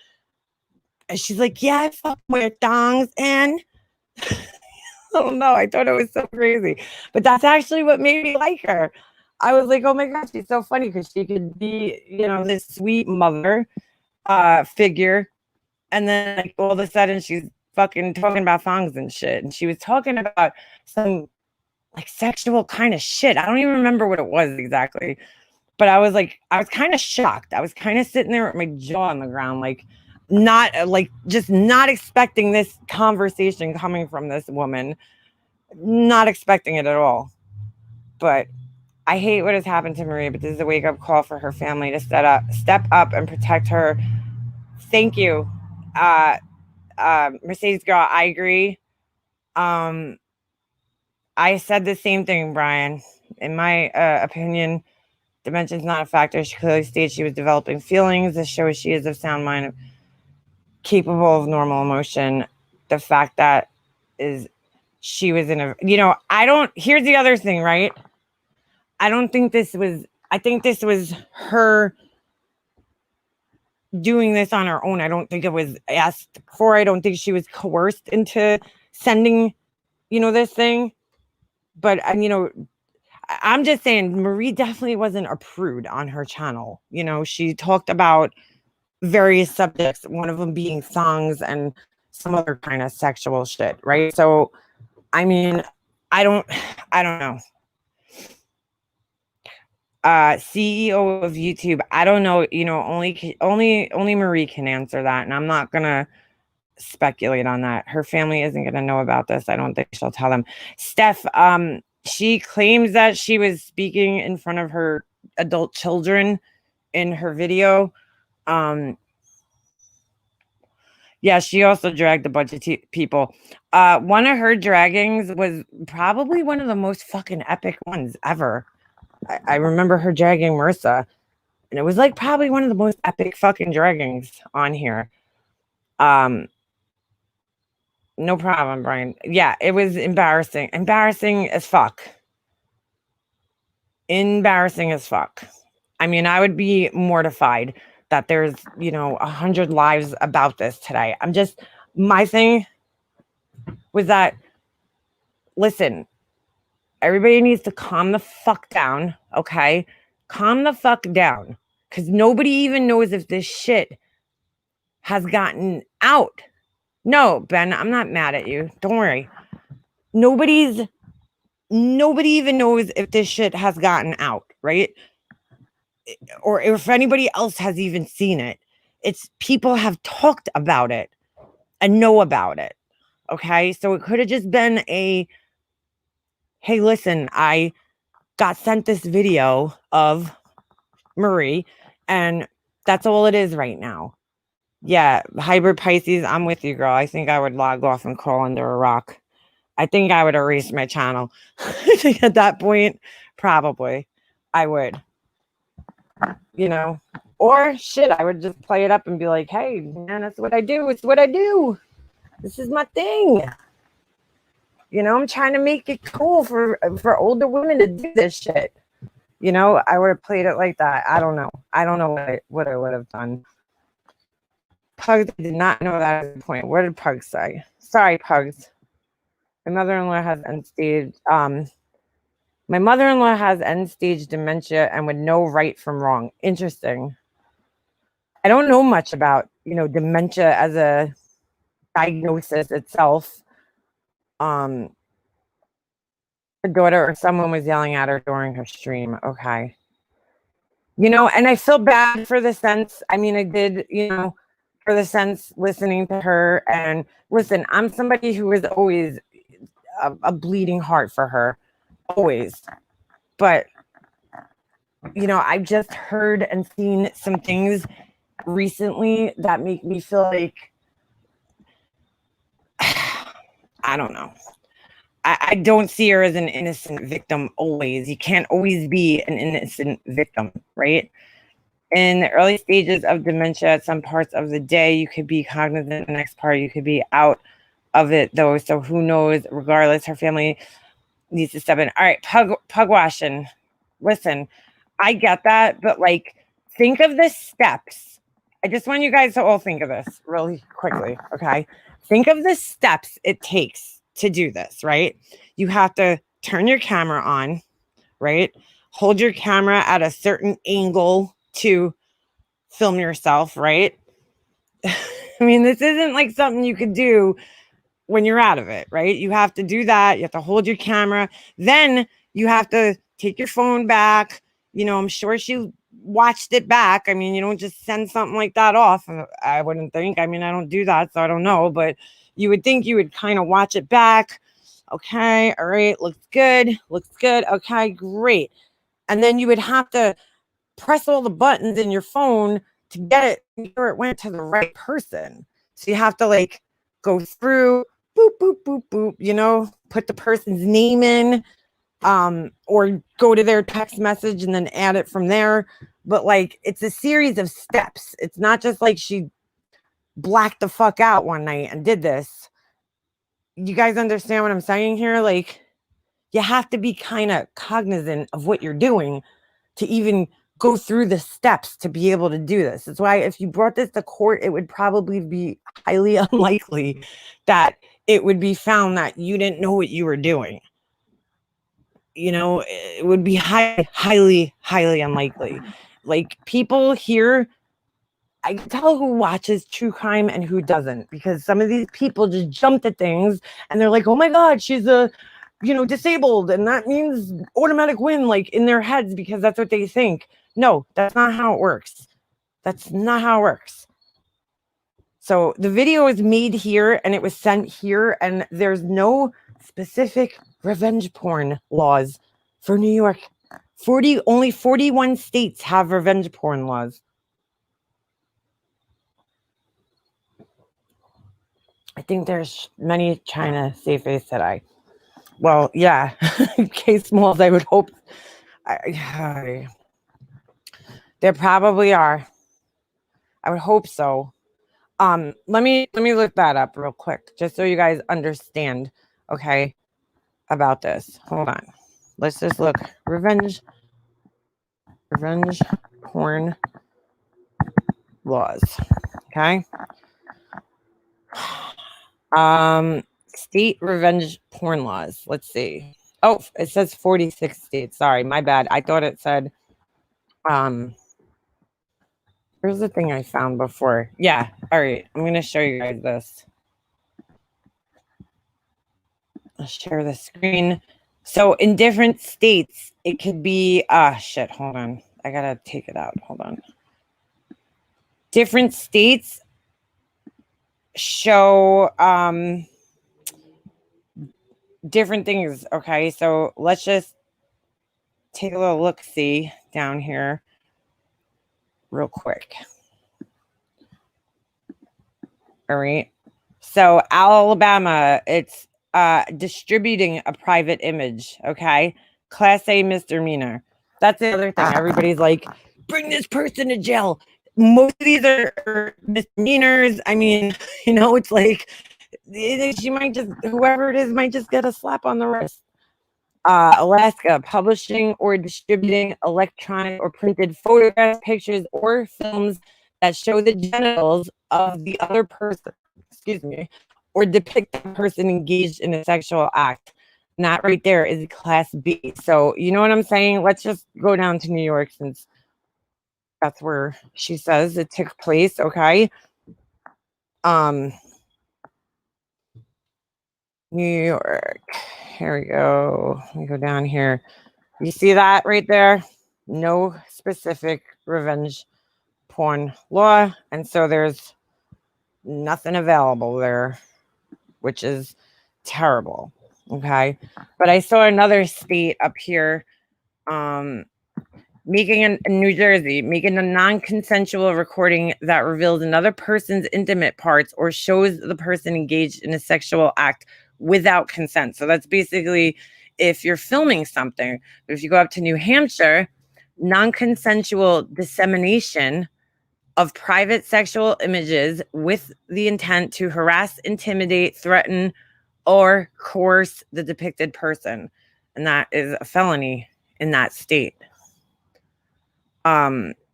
Speaker 1: And she's like, yeah, I fuck wear thongs and I don't know. I thought it was so crazy. But that's actually what made me like her. I was like, oh my God, she's so funny because she could be, you know, this sweet mother figure. And then like all of a sudden she's fucking talking about thongs and shit. And she was talking about some like sexual kind of shit. I don't even remember what it was exactly. But I was like, I was kind of shocked. I was kind of sitting there with my jaw on the ground, like not like just not expecting this conversation coming from this woman, not expecting it at all. But I hate what has happened to Marie, but this is a wake-up call for her family to step up and protect her. Thank you. Mercedes girl, I agree. I said the same thing, Brian. In my opinion, dementia is not a factor. She clearly states she was developing feelings. This shows she is of sound mind, capable of normal emotion. The fact that is she was in a, you know, I don't, here's the other thing, right? I don't think this was, I think this was her doing this on her own. I don't think it was asked for. I don't think she was coerced into sending, you know, this thing. But, you know, I'm just saying Marie definitely wasn't a prude on her channel. You know, she talked about various subjects, one of them being songs and some other kind of sexual shit, right? So, I mean, I don't know. CEO of YouTube, I don't know, you know, only Marie can answer that, and I'm not gonna speculate on that. Her family isn't gonna know about this. I don't think she'll tell them. Steph, she claims that she was speaking in front of her adult children in her video. Yeah, she also dragged a bunch of people. One of her draggings was probably one of the most fucking epic ones ever. I remember her dragging Marissa, and it was like probably one of the most epic fucking draggings on here. No problem, Brian. Yeah, it was embarrassing. Embarrassing as fuck. Embarrassing as fuck. I mean, I would be mortified that there's, you know, 100 lives about this today. I'm just, my thing was that, listen, everybody needs to calm the fuck down, okay? Calm the fuck down. Because nobody even knows if this shit has gotten out. No, Ben, I'm not mad at you. Don't worry. Nobody even knows if this shit has gotten out, right? Or if anybody else has even seen it. It's people have talked about it and know about it. Okay. So it could have just been a, hey, listen, I got sent this video of Marie, and that's all it is right now. Yeah, hybrid Pisces, I'm with you, girl. I think I would log off and crawl under a rock. I think I would erase my channel. At that point, probably I would, you know, or shit, I would just play it up and be like, hey, man, that's what I do. It's what I do. This is my thing. You know, I'm trying to make it cool for older women to do this shit. You know, I would have played it like that. I don't know. I don't know what I would have done. Pugs did not know that at the point. What did Pugs say? Sorry, Pugs. My mother-in-law has end stage. My mother-in-law has end stage dementia and would know right from wrong. Interesting. I don't know much about, you know, dementia as a diagnosis itself. Her daughter or someone was yelling at her during her stream. Okay. You know, and I feel bad for the sense. I mean, I did, you know, for the sense listening to her. And listen, I'm somebody who is always a bleeding heart for her. Always. But, you know, I've just heard and seen some things recently that make me feel like, I don't know. I don't see her as an innocent victim always. You can't always be an innocent victim, right? In the early stages of dementia, at some parts of the day, you could be cognizant. The next part, you could be out of it, though. So who knows? Regardless, her family needs to step in. All right, pug washing. Listen, I get that, but like, think of the steps. I just want you guys to all think of this really quickly, okay? Think of the steps it takes to do this, right? You have to turn your camera on, right? Hold your camera at a certain angle to film yourself, right? I mean, this isn't like something you could do when you're out of it, right? You have to do that. You have to hold your camera. Then you have to take your phone back. You know, I'm sure she watched it back. I mean, you don't just send something like that off. I wouldn't think. I mean, I don't do that, so I don't know. But you would think you would kind of watch it back. Okay, all right, looks good. Looks good. Okay, great. And then you would have to press all the buttons in your phone to get it, make sure it went to the right person. So you have to like go through, boop, boop, boop, boop, you know, put the person's name in, or go to their text message and then add it from there. But like, it's a series of steps. It's not just like she blacked the fuck out one night and did this. You guys understand what I'm saying here? Like, you have to be kind of cognizant of what you're doing to even go through the steps to be able to do this. That's why if you brought this to court, it would probably be highly unlikely that it would be found that you didn't know what you were doing. You know, it would be highly unlikely. Like, people here, I can tell who watches true crime and who doesn't, because some of these people just jumped at things and they're like, oh my God, she's disabled. And that means automatic win, like in their heads, because that's what they think. No, that's not how it works. That's not how it works. So the video is made here and it was sent here, and there's no specific revenge porn laws for New York. Only 41 states have revenge porn laws. I think there's many China safe face today. Well, yeah, case malls, I would hope. There probably are. I would hope so. Let me look that up real quick, just so you guys understand, okay, about this. Hold on. Let's just look. Revenge porn laws. Okay. State revenge porn laws. Let's see. Oh, it says 46 states. Sorry, my bad. I thought it said here's the thing I found before. Yeah. All right. I'm going to show you guys this. I'll share the screen. So in different states, it could be, shit, hold on. I got to take it out. Hold on. Different states show different things. Okay. So let's just take a little look-see down here real quick. All right. So Alabama, it's distributing a private image. Okay. Class A misdemeanor. That's the other thing. Everybody's like, bring this person to jail. Most of these are misdemeanors. I mean, it's like she might just, whoever it is, might just get a slap on the wrist. Alaska, publishing or distributing electronic or printed photographs, pictures, or films that show the genitals of the other person, or depict the person engaged in a sexual act. And that right there is Class B. So, you know what I'm saying? Let's just go down to New York, since that's where she says it took place. Okay. New York. Here we go. Let me go down here. You see that right there? No specific revenge porn law. And so there's nothing available there, which is terrible. Okay. But I saw another state up here, making in New Jersey, making a non-consensual recording that reveals another person's intimate parts or shows the person engaged in a sexual act without consent. So that's basically if you're filming something. But if you go up to New Hampshire, non-consensual dissemination of private sexual images with the intent to harass, intimidate, threaten, or coerce the depicted person. And that is a felony in that state.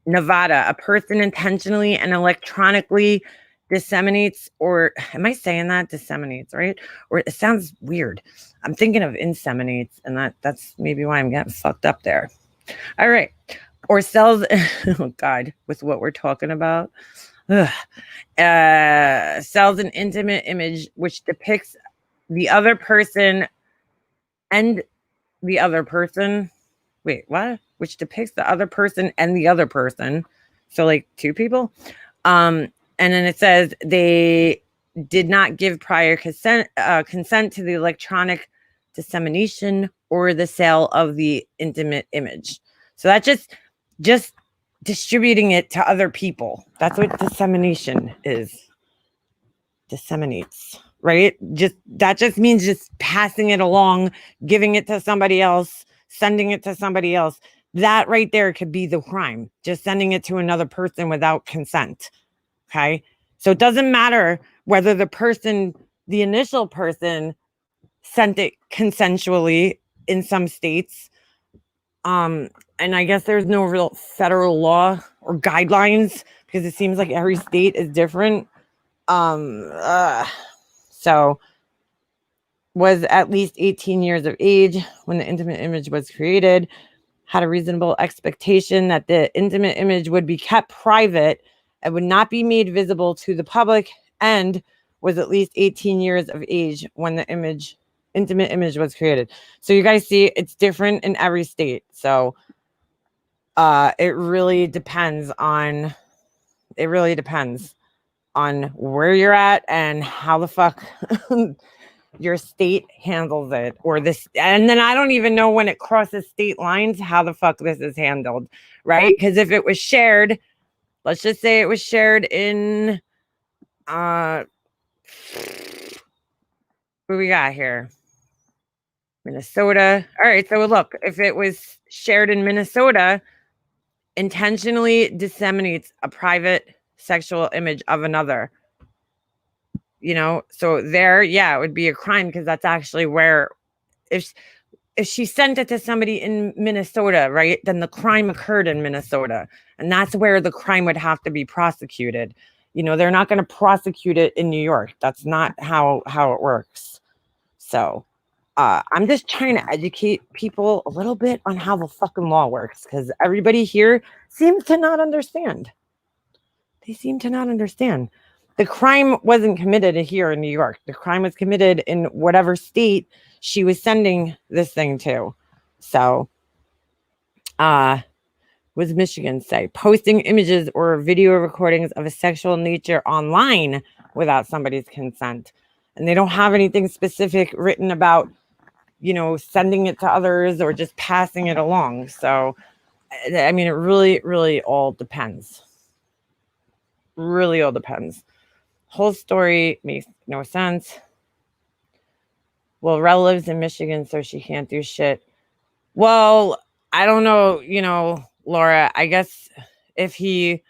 Speaker 1: Nevada, a person intentionally and electronically disseminates, or am I saying that? Disseminates, right? Or it sounds weird. I'm thinking of inseminates, and that's maybe why I'm getting fucked up there. All right. Or sells, oh God, with what we're talking about. Ugh. Sells an intimate image which depicts the other person and the other person. Wait, what? Which depicts the other person and the other person. So like two people. And then it says they did not give prior consent to the electronic dissemination or the sale of the intimate image. So that just distributing it to other people. That's what dissemination is. Disseminates, right? That just means just passing it along, giving it to somebody else, sending it to somebody else. That right there could be the crime, just sending it to another person without consent. Okay. So it doesn't matter whether the initial person sent it consensually in some states. And I guess there's no real federal law or guidelines because it seems like every state is different. So was at least 18 years of age when the intimate image was created, had a reasonable expectation that the intimate image would be kept private and would not be made visible to the public, and was at least 18 years of age when the intimate image was created. So you guys see it's different in every state. So it really depends on where you're at and how the fuck your state handles it, or this. And then I don't even know when it crosses state lines how the fuck this is handled, right? Because if it was shared, let's just say it was shared in what we got here, Minnesota. All right, so look, if it was shared in Minnesota, intentionally disseminates a private sexual image of another, so there, yeah, it would be a crime, because that's actually where, if she sent it to somebody in Minnesota, right, then the crime occurred in Minnesota, and that's where the crime would have to be prosecuted. They're not going to prosecute it in New York. That's not how it works. So I'm just trying to educate people a little bit on how the fucking law works, because everybody here seems to not understand. They seem to not understand. The crime wasn't committed here in New York. The crime was committed in whatever state she was sending this thing to. So, what does Michigan say? Posting images or video recordings of a sexual nature online without somebody's consent. And they don't have anything specific written about, sending it to others or just passing it along. So, I mean, it really, really all depends. Really all depends. Whole story makes no sense. Well, Rel lives in Michigan, so she can't do shit. Well, I don't know, Laura, I guess if he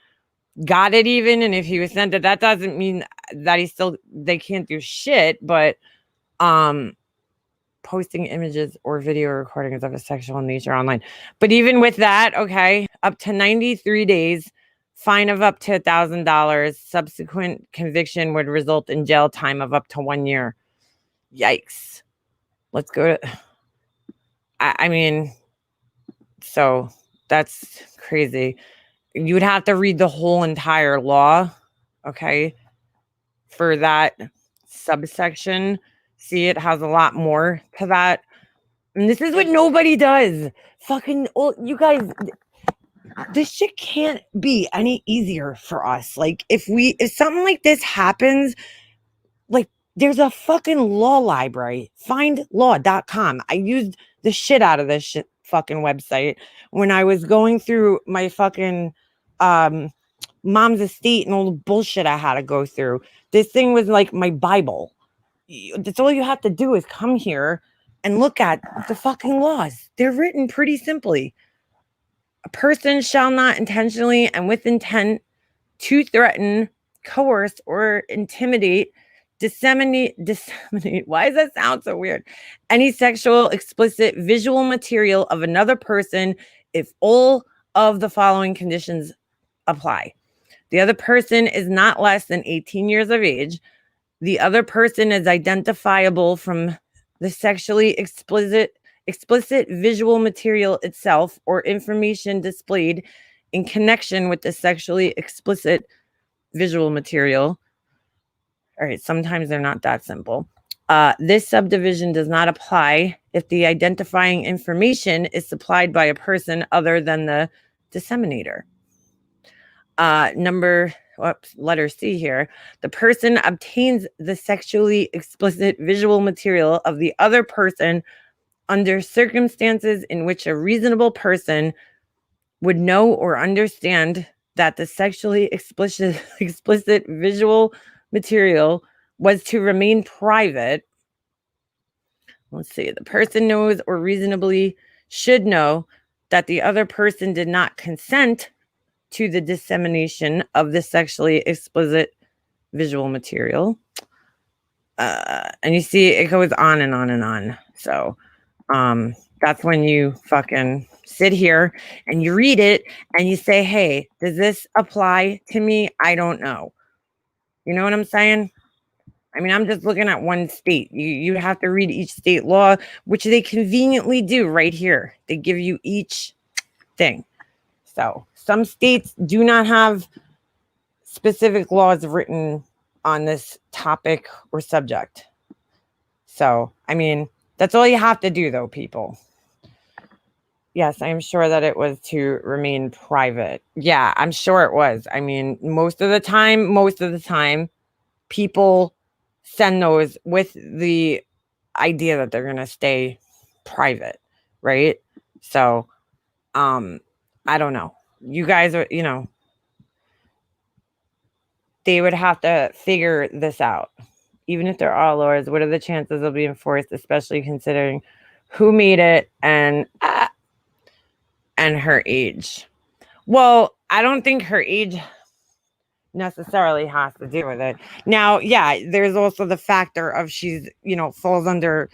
Speaker 1: got it even, and if he was sent it, that doesn't mean that they can't do shit, but posting images or video recordings of a sexual nature online. But even with that, okay, up to 93 days, fine of up to $1,000. Subsequent conviction would result in jail time of up to 1 year. Yikes. Let's go to, I mean, so that's crazy. You would have to read the whole entire law, okay, for that subsection. See, it has a lot more to that. And this is what nobody does. Fucking, you guys, this shit can't be any easier for us. Like, if something like this happens, like, there's a fucking law library, findlaw.com. I used the shit out of this fucking website when I was going through my fucking mom's estate and all the bullshit I had to go through. This thing was like my Bible. That's all you have to do is come here and look at the fucking laws. They're written pretty simply. A person shall not intentionally and with intent to threaten, coerce, or intimidate, disseminate. Why does that sound so weird? Any sexual, explicit, visual material of another person, if all of the following conditions apply. The other person is not less than 18 years of age. The other person is identifiable from the sexually explicit visual material itself or information displayed in connection with the sexually explicit visual material. All right, sometimes they're not that simple. This subdivision does not apply if the identifying information is supplied by a person other than the disseminator. Letter C here. The person obtains the sexually explicit visual material of the other person under circumstances in which a reasonable person would know or understand that the sexually explicit visual material was to remain private. Let's see. The person knows or reasonably should know that the other person did not consent to the dissemination of the sexually explicit visual material. And you see, it goes on and on and on. So that's when you fucking sit here and you read it and you say, hey, does this apply to me? I don't know. You know what I'm saying? I mean, I'm just looking at one state. You have to read each state law, which they conveniently do right here. They give you each thing. So some states do not have specific laws written on this topic or subject. So, I mean, that's all you have to do, though, people. Yes, I'm sure that it was to remain private. Yeah, I'm sure it was. I mean, most of the time, people send those with the idea that they're going to stay private, right? So, I don't know. You guys are, they would have to figure this out. Even if they're all laws, what are the chances they'll be enforced, especially considering who made it and her age? Well, I don't think her age necessarily has to do with it. Now, yeah, there's also the factor of she's, falls under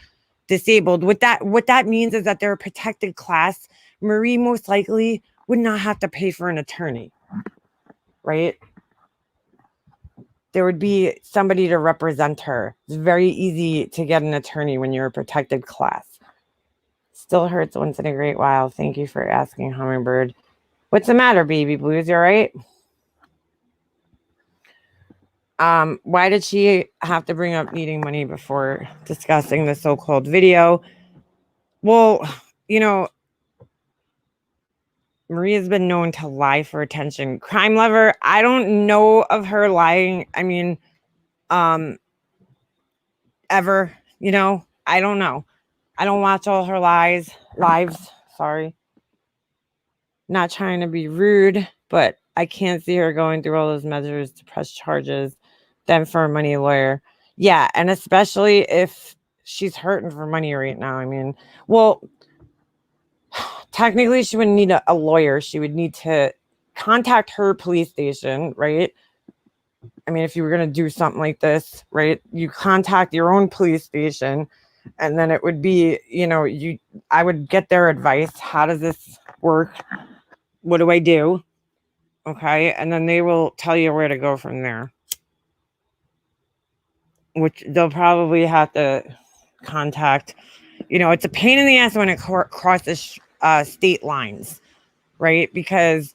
Speaker 1: disabled. What that means is that they're a protected class. Marie most likely would not have to pay for an attorney, right? There would be somebody to represent her. It's very easy to get an attorney when you're a protected class. Still hurts once in a great while. Thank you for asking, Hummingbird. What's the matter, baby blues? You all right? Why did she have to bring up needing money before discussing the so-called video? Well, Maria's been known to lie for attention. Crime lover, I don't know of her lying. I mean, ever, I don't know. I don't watch all her lives. Sorry. Not trying to be rude, but I can't see her going through all those measures to press charges than for a money lawyer. Yeah, and especially if she's hurting for money right now. I mean, well, technically she wouldn't need a lawyer. She would need to contact her police station, right? I mean, if you were going to do something like this, right, you contact your own police station, and then it would be, I would get their advice. How does this work? What do I do? Okay. And then they will tell you where to go from there, which they'll probably have to contact. It's a pain in the ass when it crosses state lines, right? Because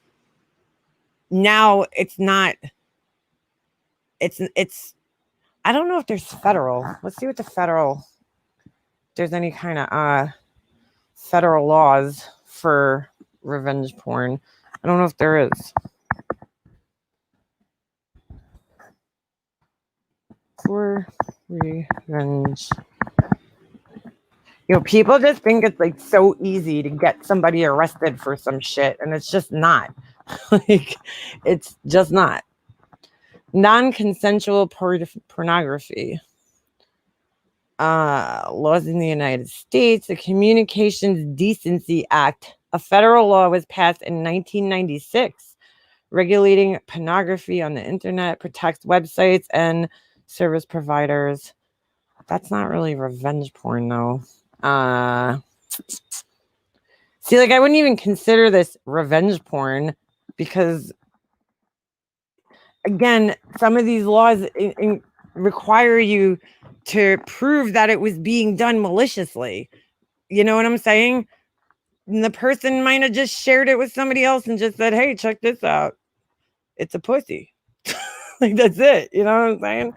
Speaker 1: now it's not, it's, I don't know if there's federal. Let's see what if there's any kind of federal laws for revenge porn. I don't know if there is. For revenge. People just think it's like so easy to get somebody arrested for some shit, and it's just not. Like, it's just not. Non-consensual pornography. Laws in the United States. The Communications Decency Act, a federal law, was passed in 1996, regulating pornography on the internet, protects websites and service providers. That's not really revenge porn, though. See, like, I wouldn't even consider this revenge porn because, again, some of these laws require you to prove that it was being done maliciously. You know what I'm saying? And the person might have just shared it with somebody else and just said, hey, check this out. It's a pussy. Like, that's it. You know what I'm saying?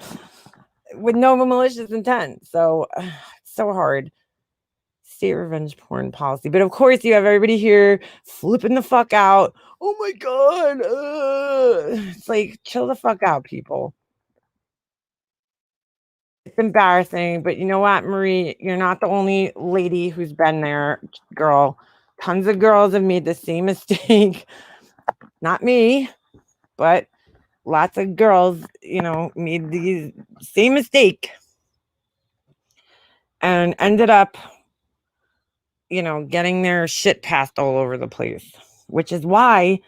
Speaker 1: With no malicious intent. So, it's so hard. State revenge porn policy. But of course, you have everybody here flipping the fuck out. Oh my God. It's like, chill the fuck out, people. It's embarrassing, but you know what, Marie? You're not the only lady who's been there, girl. Tons of girls have made the same mistake. Not me, but lots of girls, made the same mistake and ended up, getting their shit passed all over the place, which is why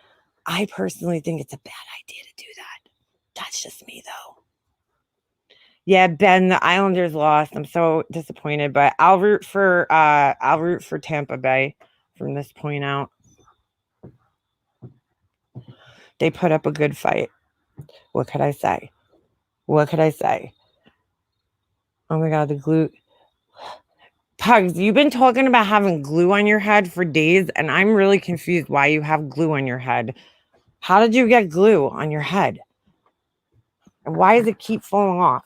Speaker 1: I personally think it's a bad idea to do that. That's just me, though. Yeah, Ben, the Islanders lost. I'm so disappointed, but I'll root for Tampa Bay from this point out. They put up a good fight. What could I say? What could I say? Oh my God, the glue. Pugs, you've been talking about having glue on your head for days, and I'm really confused why you have glue on your head. How did you get glue on your head? And why does it keep falling off?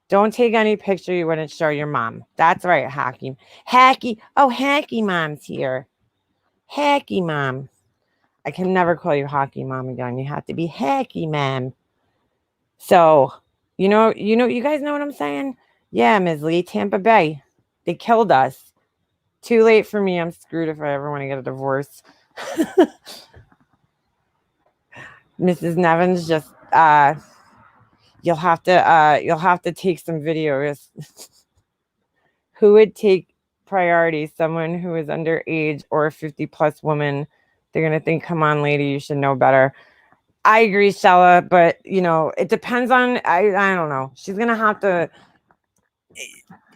Speaker 1: Don't take any picture you wouldn't show your mom. That's right, Hacky. Hacky. Oh, Hacky Mom's here. Hacky Mom. I can never call you Hockey Mom again. You have to be Hacky Mom. So, you guys know what I'm saying? Yeah, Ms. Lee, Tampa Bay. They killed us. Too late for me. I'm screwed if I ever want to get a divorce. Mrs. Nevins, just you'll have to take some videos. Who would take priority? Someone who is underage or a 50+ woman? They're gonna think, come on, lady, you should know better. I agree, Shella, but it depends on I don't know. She's gonna have to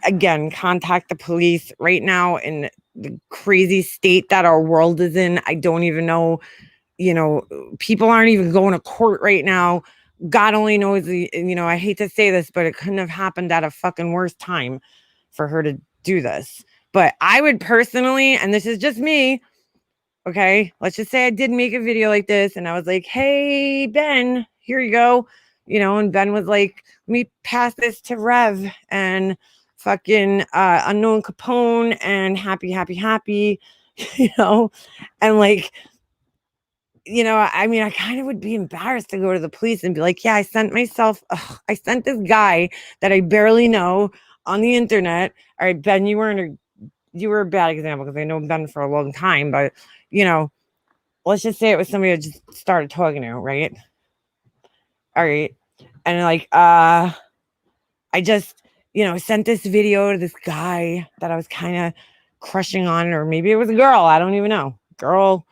Speaker 1: again contact the police right now in the crazy state that our world is in. I don't even know. People aren't even going to court right now. God only knows. I hate to say this, but it couldn't have happened at a fucking worse time for her to do this. But I would personally, and this is just me, okay, let's just say I did make a video like this and I was like, hey, Ben, here you go. And Ben was like, let me pass this to Rev and fucking Unknown Capone and happy, and like, I mean, I kind of would be embarrassed to go to the police and be like, yeah, I sent this guy that I barely know on the internet. All right, Ben, you were a bad example because I know Ben for a long time, but let's just say it was somebody that just started talking to, right? All right. And like, I just, sent this video to this guy that I was kind of crushing on, or maybe it was a girl. I don't even know. Girl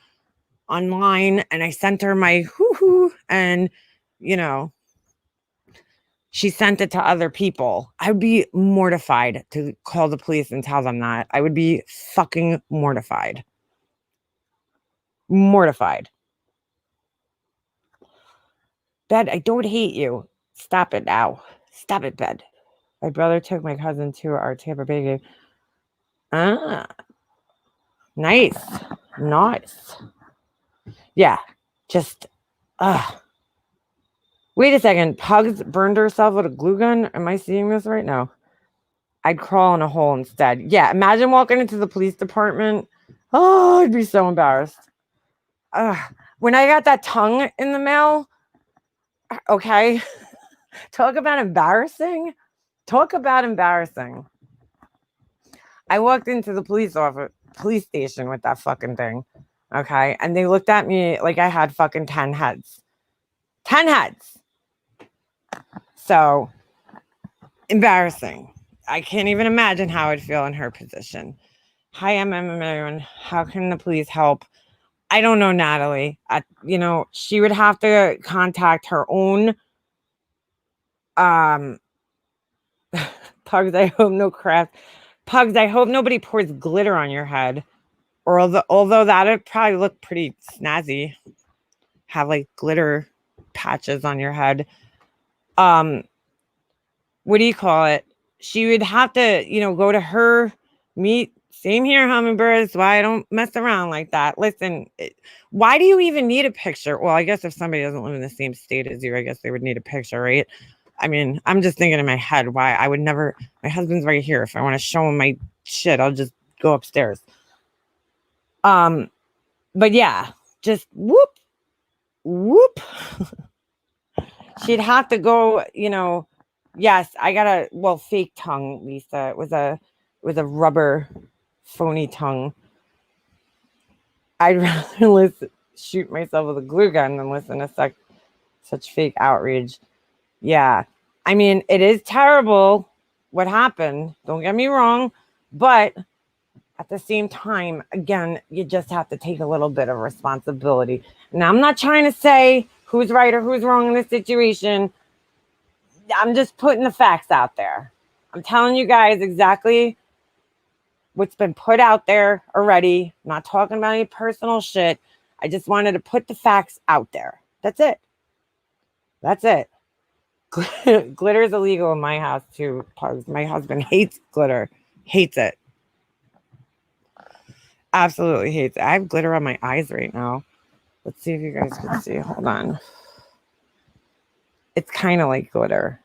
Speaker 1: online. And I sent her my hoo-hoo and, she sent it to other people. I would be mortified to call the police and tell them that. I would be fucking mortified. Mortified. Bed, I don't hate you. Stop it now. Stop it, Bed. My brother took my cousin to our Tampa Bay game. Ah, nice. Nice. Yeah, just, wait a second. Pugs burned herself with a glue gun? Am I seeing this right now? I'd crawl in a hole instead. Yeah, imagine walking into the police department. Oh, I'd be so embarrassed. When I got that tongue in the mail, okay, talk about embarrassing. Talk about embarrassing. I walked into the police station with that fucking thing. Okay. And they looked at me like I had fucking 10 heads. 10 heads. So embarrassing. I can't even imagine how I'd feel in her position. Hi, I'm Emma Marion. How can the police help? I don't know, Natalie. She would have to contact her own Pugs, I hope no crap. Pugs, I hope nobody pours glitter on your head. Or although that would probably look pretty snazzy, have like glitter patches on your head. What do you call it? She would have to, go to her meet. Same here, hummingbirds. Why I don't mess around like that. Listen, why do you even need a picture? Well, I guess if somebody doesn't live in the same state as you, I guess they would need a picture, right? I mean, I'm just thinking in my head why I would never. My husband's right here. If I want to show him my shit, I'll just go upstairs. But yeah, just whoop. She'd have to go, yes, I got fake tongue, Lisa. It was a rubber phony tongue. I'd rather shoot myself with a glue gun than listen to such fake outrage. Yeah. I mean, it is terrible what happened. Don't get me wrong, but at the same time, again, you just have to take a little bit of responsibility. Now, I'm not trying to say who's right or who's wrong in this situation. I'm just putting the facts out there. I'm telling you guys exactly what's been put out there already. I'm not talking about any personal shit. I just wanted to put the facts out there. That's it. That's it. Glitter is illegal in my house too, Pugs. My husband hates glitter. Hates it. Absolutely hates it. I have glitter on my eyes right now. Let's see if you guys can see. Hold on. It's kind of like glitter.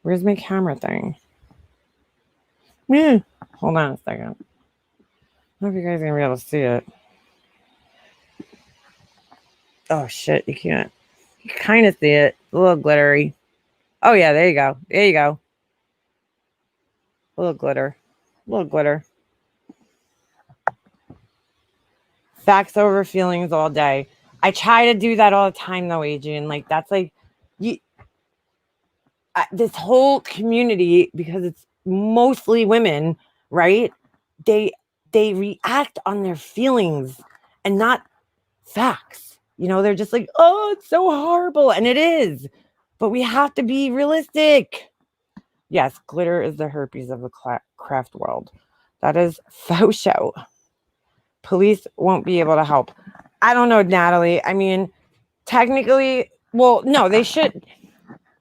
Speaker 1: Where's my camera thing? Hold on a second. I don't know if you guys are going to be able to see it. Oh, shit. You can't. You kind of see it. A little glittery. Oh, yeah. There you go. There you go. A little glitter. A little glitter. Facts over feelings all day. I try to do that all the time, though, Adrian. Like, that's like... this whole community, because it's mostly women, right? They react on their feelings and not facts. They're just like, oh, it's so horrible. And it is. But we have to be realistic. Yes, glitter is the herpes of the craft world. That is faux show. Police won't be able to help. I don't know, Natalie. I mean, technically, well, no, they should.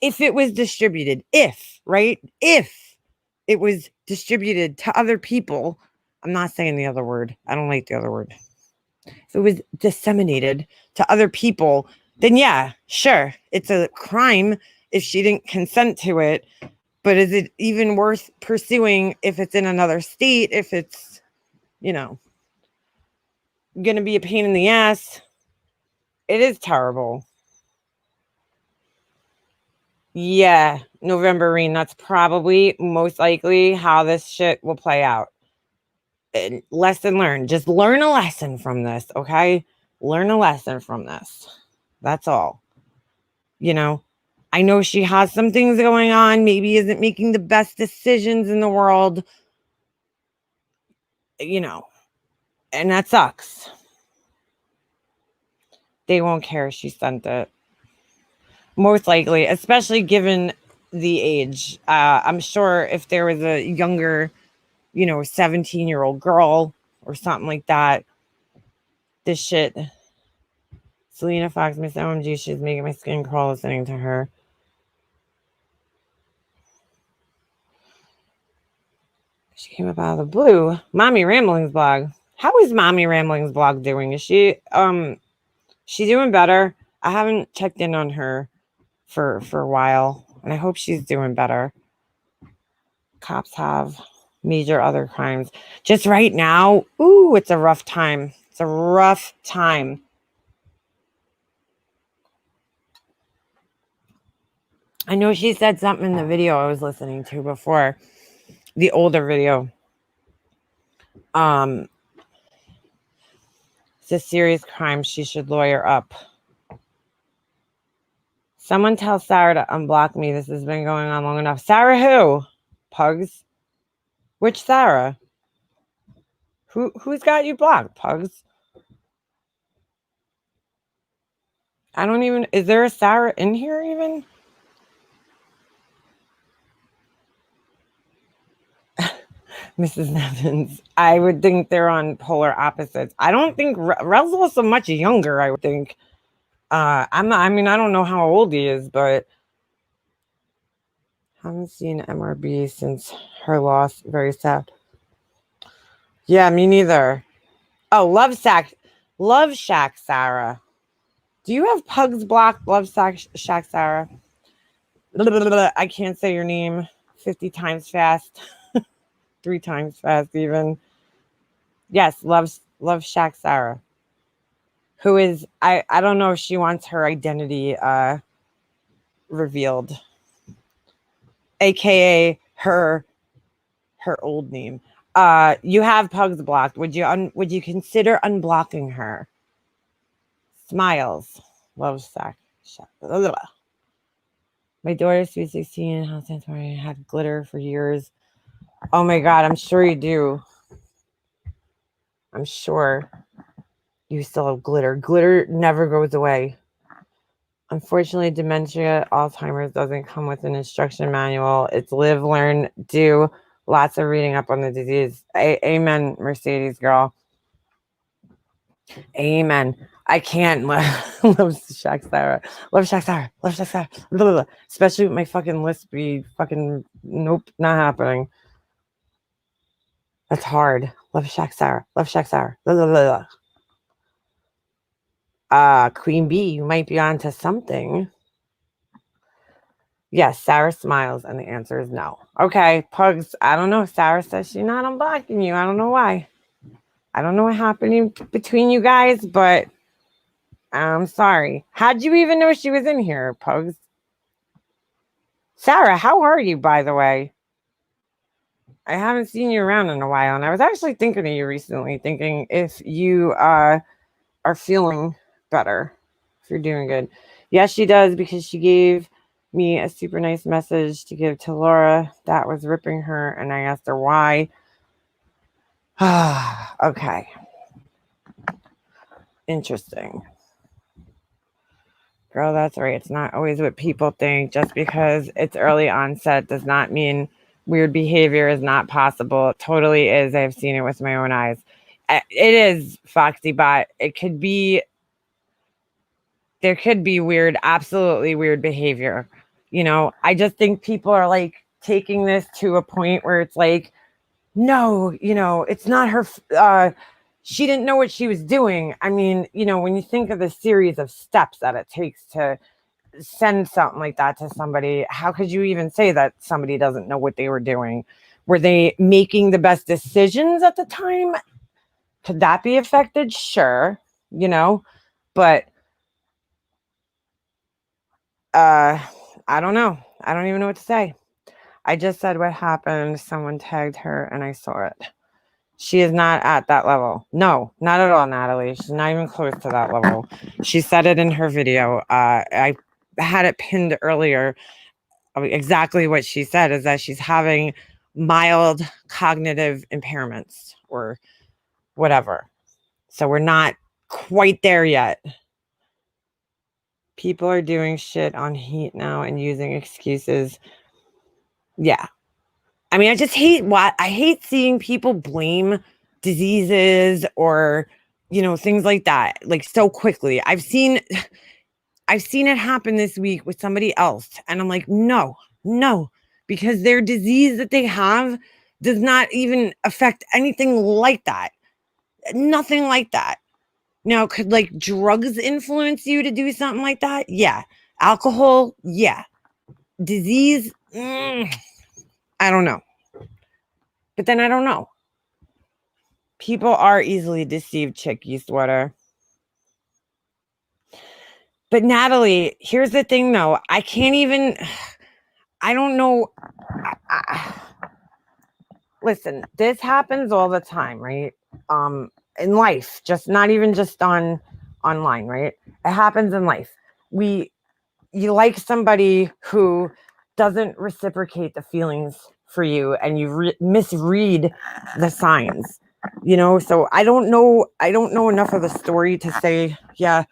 Speaker 1: If it was distributed, if it was distributed to other people, I'm not saying the other word. I don't like the other word. If it was disseminated to other people, then yeah, sure. It's a crime if she didn't consent to it. But is it even worth pursuing if it's in another state? If it's, going to be a pain in the ass? It is terrible. Yeah, Novemberine. That's probably most likely how this shit will play out. And lesson learned. Just learn a lesson from this, okay? Learn a lesson from this. That's all. I know she has some things going on. Maybe isn't making the best decisions in the world. And that sucks. They won't care she sent it. Most likely, especially given the age. I'm sure if there was a younger, 17-year-old girl or something like that, this shit. Selena Fox, Miss OMG, she's making my skin crawl listening to her. She came up out of the blue. Mommy Ramblings blog. How is Mommy Ramblings blog doing? Is she doing better? I haven't checked in on her for a while, and I hope she's doing better. Cops have major other crimes. Just right now, ooh, it's a rough time. It's a rough time. I know she said something in the video I was listening to before, the older video. It's a serious crime. She should lawyer up. Someone tell Sarah to unblock me. This has been going on long enough. Sarah who? Pugs? Which Sarah? Who's got you blocked, Pugs? I don't even... Is there a Sarah in here even? Mrs. Nevins. I would think they're on polar opposites. I don't think Russell's so much younger, I would think. I'm not, I mean, I don't know how old he is, but haven't seen MRB since her loss. Very sad. Yeah, me neither. Oh, Love Shack Sarah. Do you have Pugs blocked? Love Shack Sarah. I can't say your name 50 times fast. 3 times fast even. Yes, Love Shack Sarah. Who is I don't know if she wants her identity revealed. AKA her old name. You have Pugs blocked. Would you consider unblocking her? Smiles. Love Shack. My daughter's sweet 16 in Santorini had glitter for years. Oh my God, I'm sure you do. I'm sure you still have glitter. Glitter never goes away. Unfortunately, dementia, Alzheimer's doesn't come with an instruction manual. It's live, learn, do. Lots of reading up on the disease. Amen, Mercedes girl. Amen. I can't love Shaq Sarah. Love Shaq Sarah. Love Shaq Sarah. Blah, blah, blah. Especially with my fucking list be fucking nope, not happening. That's hard. Love Shaq Sarah. Love Shaq Sarah. Blah, blah, blah, blah. Queen Bee, you might be onto something. Yes, Sarah smiles, and the answer is no. Okay, Pugs, I don't know. Sarah says she's not unblocking you. I don't know why. I don't know what happened between you guys, but I'm sorry. How'd you even know she was in here, Pugs? Sarah, how are you, by the way? I haven't seen you around in a while, and I was actually thinking of you recently, thinking if you are feeling better, if you're doing good. Yes, she does, because she gave me a super nice message to give to Laura that was ripping her, and I asked her why. Okay. Interesting. Girl, that's right. It's not always what people think. Just because it's early onset does not mean weird behavior is not possible. It totally is. I've seen it with my own eyes. It is, Foxy Bot. It could be, there could be weird, absolutely weird behavior. You know, I just think people are like taking this to a point where it's like, no, you know, it's not her. She didn't know what she was doing. I mean, you know, when you think of the series of steps that it takes to send something like that to somebody, how could you even say that somebody doesn't know what they were doing? Were they making the best decisions at the time? Could that be affected? Sure, you know, but I don't know. I don't even know what to say. I just said what happened. Someone tagged her and I saw it. She is not at that level. No, not at all, Natalie. She's not even close to that level. She said it in her video. I had it pinned earlier. Exactly what she said is that she's having mild cognitive impairments or whatever. So we're not quite there yet. People are doing shit on heat now and using excuses. Yeah. I mean, I hate seeing people blame diseases or, you know, things like that, like so quickly. I've seen it happen this week with somebody else. And I'm like, no, because their disease that they have does not even affect anything like that. Nothing like that. Now, could like drugs influence you to do something like that? Yeah. Alcohol? Yeah. Disease? I don't know. But then I don't know. People are easily deceived, Chicky Sweater. But Natalie, here's the thing though. I don't know. Listen, this happens all the time, right? In life, just not even just online, right? It happens in life. You like somebody who doesn't reciprocate the feelings for you and you misread the signs, you know? So I don't know enough of the story to say, yeah,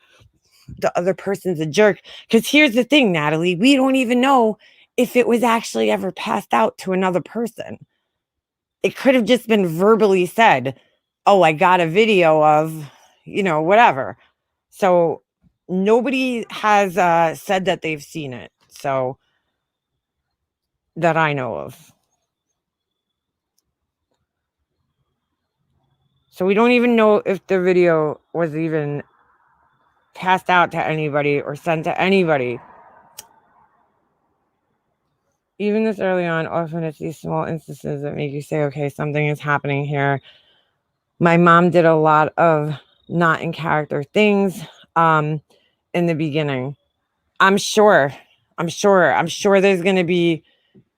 Speaker 1: the other person's a jerk. Because here's the thing, Natalie, we don't even know if it was actually ever passed out to another person. It could have just been verbally said, oh, I got a video of, whatever. So nobody has said that they've seen it. So that I know of. So we don't even know if the video was even passed out to anybody or sent to anybody. Even this early on, often it's these small instances that make you say, okay, something is happening here. My mom did a lot of not in character things in the beginning. I'm sure there's going to be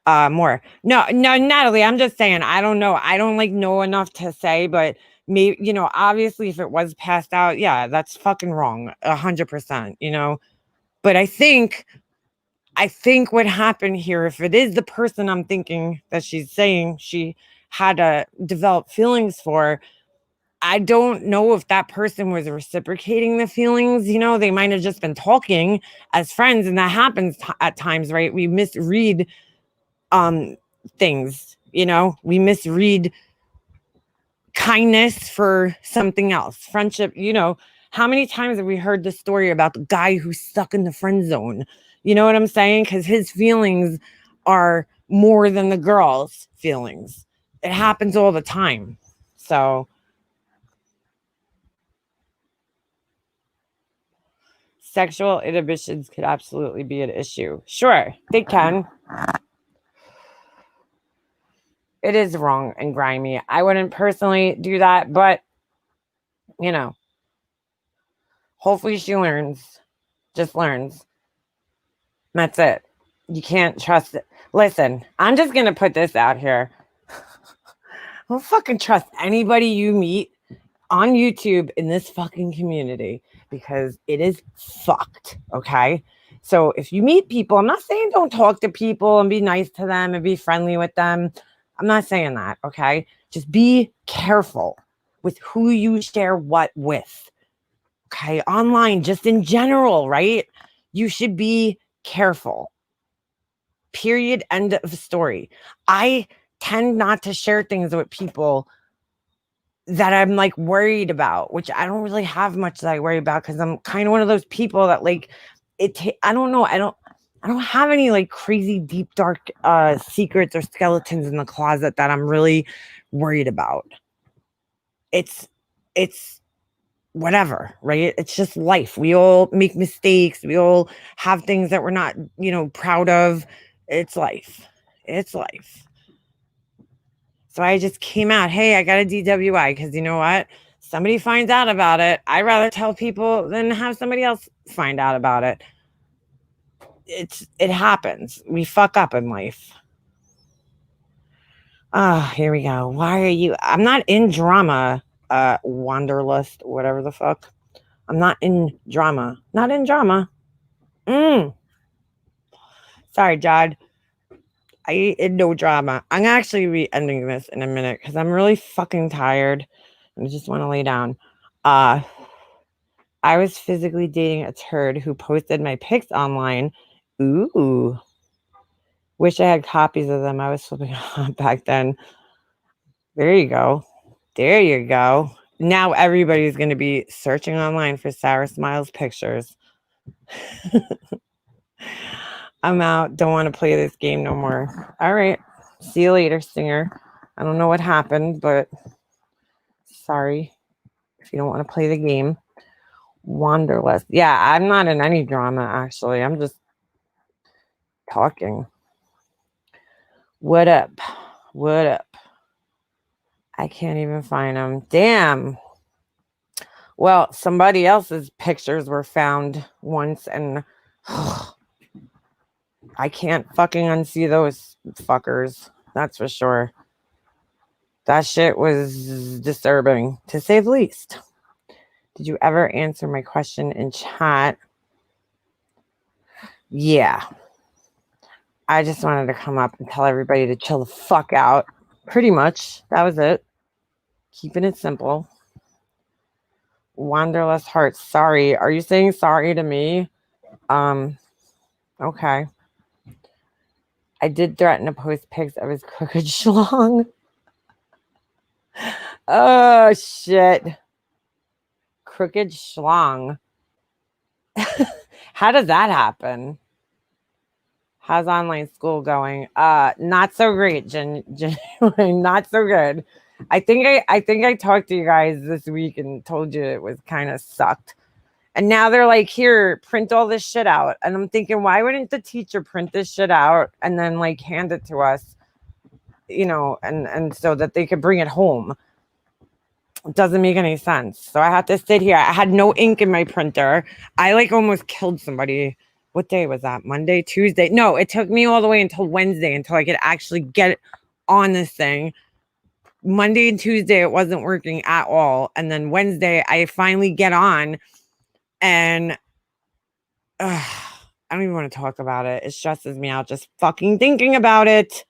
Speaker 1: more. No, Natalie, I'm just saying, I don't know. I don't know enough to say, but maybe, obviously if it was passed out, yeah, that's fucking wrong. 100%, but I think what happened here, if it is the person I'm thinking that she's saying she had to develop feelings for, I don't know if that person was reciprocating the feelings. They might have just been talking as friends, and that happens at times, right? We misread things, we misread kindness for something else. Friendship, how many times have we heard the story about the guy who's stuck in the friend zone? You know what I'm saying? Because his feelings are more than the girl's feelings. It happens all the time. So sexual inhibitions could absolutely be an issue. Sure, they can. It is wrong and grimy. I wouldn't personally do that, but hopefully she learns. Just learns. That's it. You can't trust it. Listen, I'm just gonna put this out here. Don't fucking trust anybody you meet on YouTube in this fucking community, because it is fucked. Okay. So if you meet people, I'm not saying don't talk to people and be nice to them and be friendly with them. I'm not saying that. Okay. Just be careful with who you share what with. Okay. Online, just in general, right? You should be careful. Period. End of story. I tend not to share things with people that I'm worried about, which I don't really have much that I worry about, because I'm kind of one of those people that I don't know. I don't have any crazy deep dark secrets or skeletons in the closet that I'm really worried about. It's whatever, right? It's just life. We all make mistakes. We all have things that we're not, proud of. It's life. It's life. So I just came out, hey, I got a DWI, because you know what? Somebody finds out about it. I'd rather tell people than have somebody else find out about it. It happens. We fuck up in life. Here we go. Why are you? I'm not in drama, Wanderlust, whatever the fuck. I'm not in drama. Not in drama. Sorry, Jod. I in no drama. I'm actually be ending this in a minute because I'm really fucking tired and I just want to lay down. I was physically dating a turd who posted my pics online. Ooh. Wish I had copies of them. I was flipping on back then. There you go. There you go. Now everybody's going to be searching online for Sarah Smiles pictures. I'm out. Don't want to play this game no more. All right. See you later, Singer. I don't know what happened, but sorry if you don't want to play the game. Wanderlust. Yeah, I'm not in any drama, actually. I'm just talking. What up? What up? I can't even find them. Damn. Well, somebody else's pictures were found once, and I can't fucking unsee those fuckers. That's for sure. That shit was disturbing, to say the least. Did you ever answer my question in chat? Yeah. I just wanted to come up and tell everybody to chill the fuck out. Pretty much. That was it. Keeping it simple. Wanderlust heart. Sorry. Are you saying sorry to me? Okay. I did threaten to post pics of his crooked schlong. Oh shit. Crooked schlong. How does that happen? How's online school going? Not so great, not so good. I think I talked to you guys this week and told you it was kind of sucked. And now they're like, here, print all this shit out. And I'm thinking, why wouldn't the teacher print this shit out and then like hand it to us, and so that they could bring it home? It doesn't make any sense. So I had to sit here. I had no ink in my printer. I like almost killed somebody. What day was that? Monday, Tuesday? No, it took me all the way until Wednesday until I could actually get on this thing. Monday and Tuesday, it wasn't working at all. And then Wednesday, I finally get on and I don't even want to talk about it. It stresses me out just fucking thinking about it.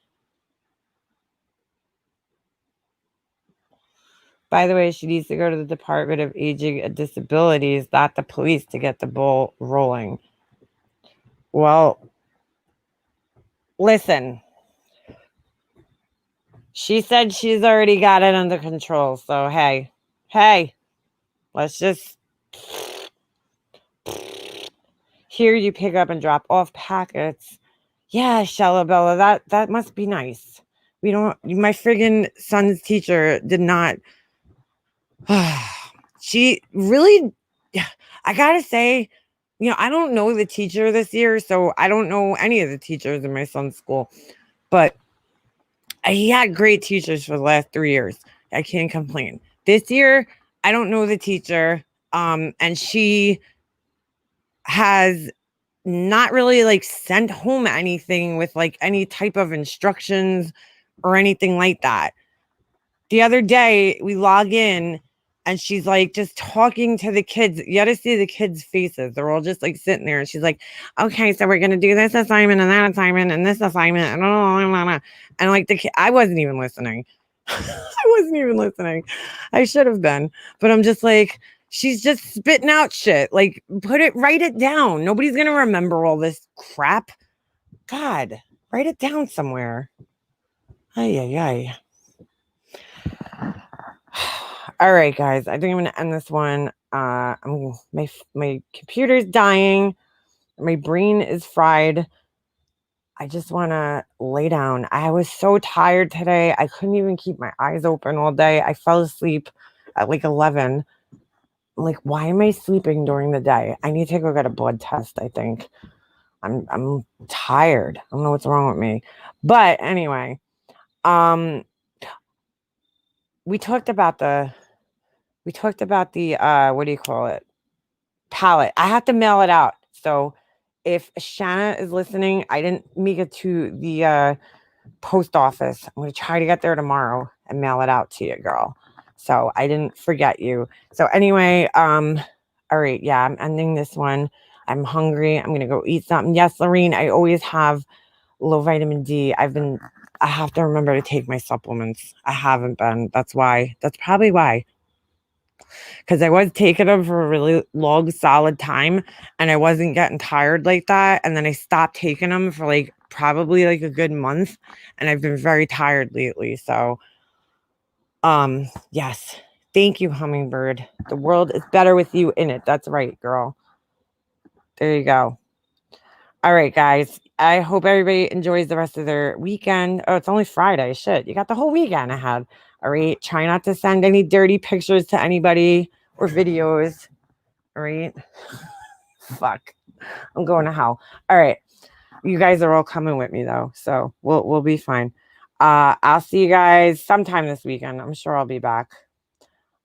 Speaker 1: By the way, she needs to go to the Department of Aging and Disabilities, not the police, to get the ball rolling. Well, listen. She said she's already got it under control. So, hey, let's just... Here you pick up and drop off packets. Yeah, Shellabella, that must be nice. My friggin' son's teacher did not... She really... I gotta say, I don't know the teacher this year, so I don't know any of the teachers in my son's school. But he had great teachers for the last 3 years. I can't complain. This year, I don't know the teacher. And she has not really like sent home anything with like any type of instructions or anything like that. The other day we log in and she's like just talking to the kids. You got to see the kids' faces. They're all just like sitting there. And she's like, okay, so we're going to do this assignment and that assignment and this assignment. And like I wasn't even listening. I should have been. But I'm just like, she's just spitting out shit. Like, write it down. Nobody's going to remember all this crap. God, write it down somewhere. Ay. All right, guys. I think I'm going to end this one. My computer's dying. My brain is fried. I just want to lay down. I was so tired today. I couldn't even keep my eyes open all day. I fell asleep at like 11. I'm like, why am I sleeping during the day? I need to go get a blood test, I think. I'm tired. I don't know what's wrong with me. But anyway, we talked about the what do you call it? Palette. I have to mail it out. So if Shanna is listening, I didn't make it to the post office. I'm going to try to get there tomorrow and mail it out to you, girl. So I didn't forget you. So anyway, all right. Yeah, I'm ending this one. I'm hungry. I'm going to go eat something. Yes, Lorene, I always have low vitamin D. I have to remember to take my supplements. I haven't been. That's probably why. Because I was taking them for a really long, solid time and I wasn't getting tired like that. And then I stopped taking them for like probably like a good month. And I've been very tired lately. So, yes. Thank you, Hummingbird. The world is better with you in it. That's right, girl. There you go. All right, guys. I hope everybody enjoys the rest of their weekend. Oh, it's only Friday. Shit. You got the whole weekend ahead. All right. Try not to send any dirty pictures to anybody or videos. All right. Fuck. I'm going to hell. All right. You guys are all coming with me though. So we'll be fine. I'll see you guys sometime this weekend. I'm sure I'll be back.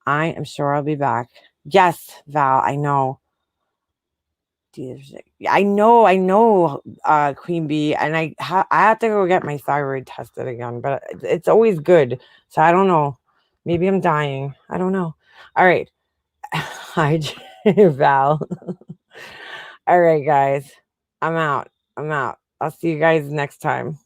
Speaker 1: Yes, Val, I know. I know, Queen Bee, and I have to go get my thyroid tested again, but it's always good. So I don't know. Maybe I'm dying. I don't know. All right. Hi, Val. All right, guys. I'm out. I'll see you guys next time.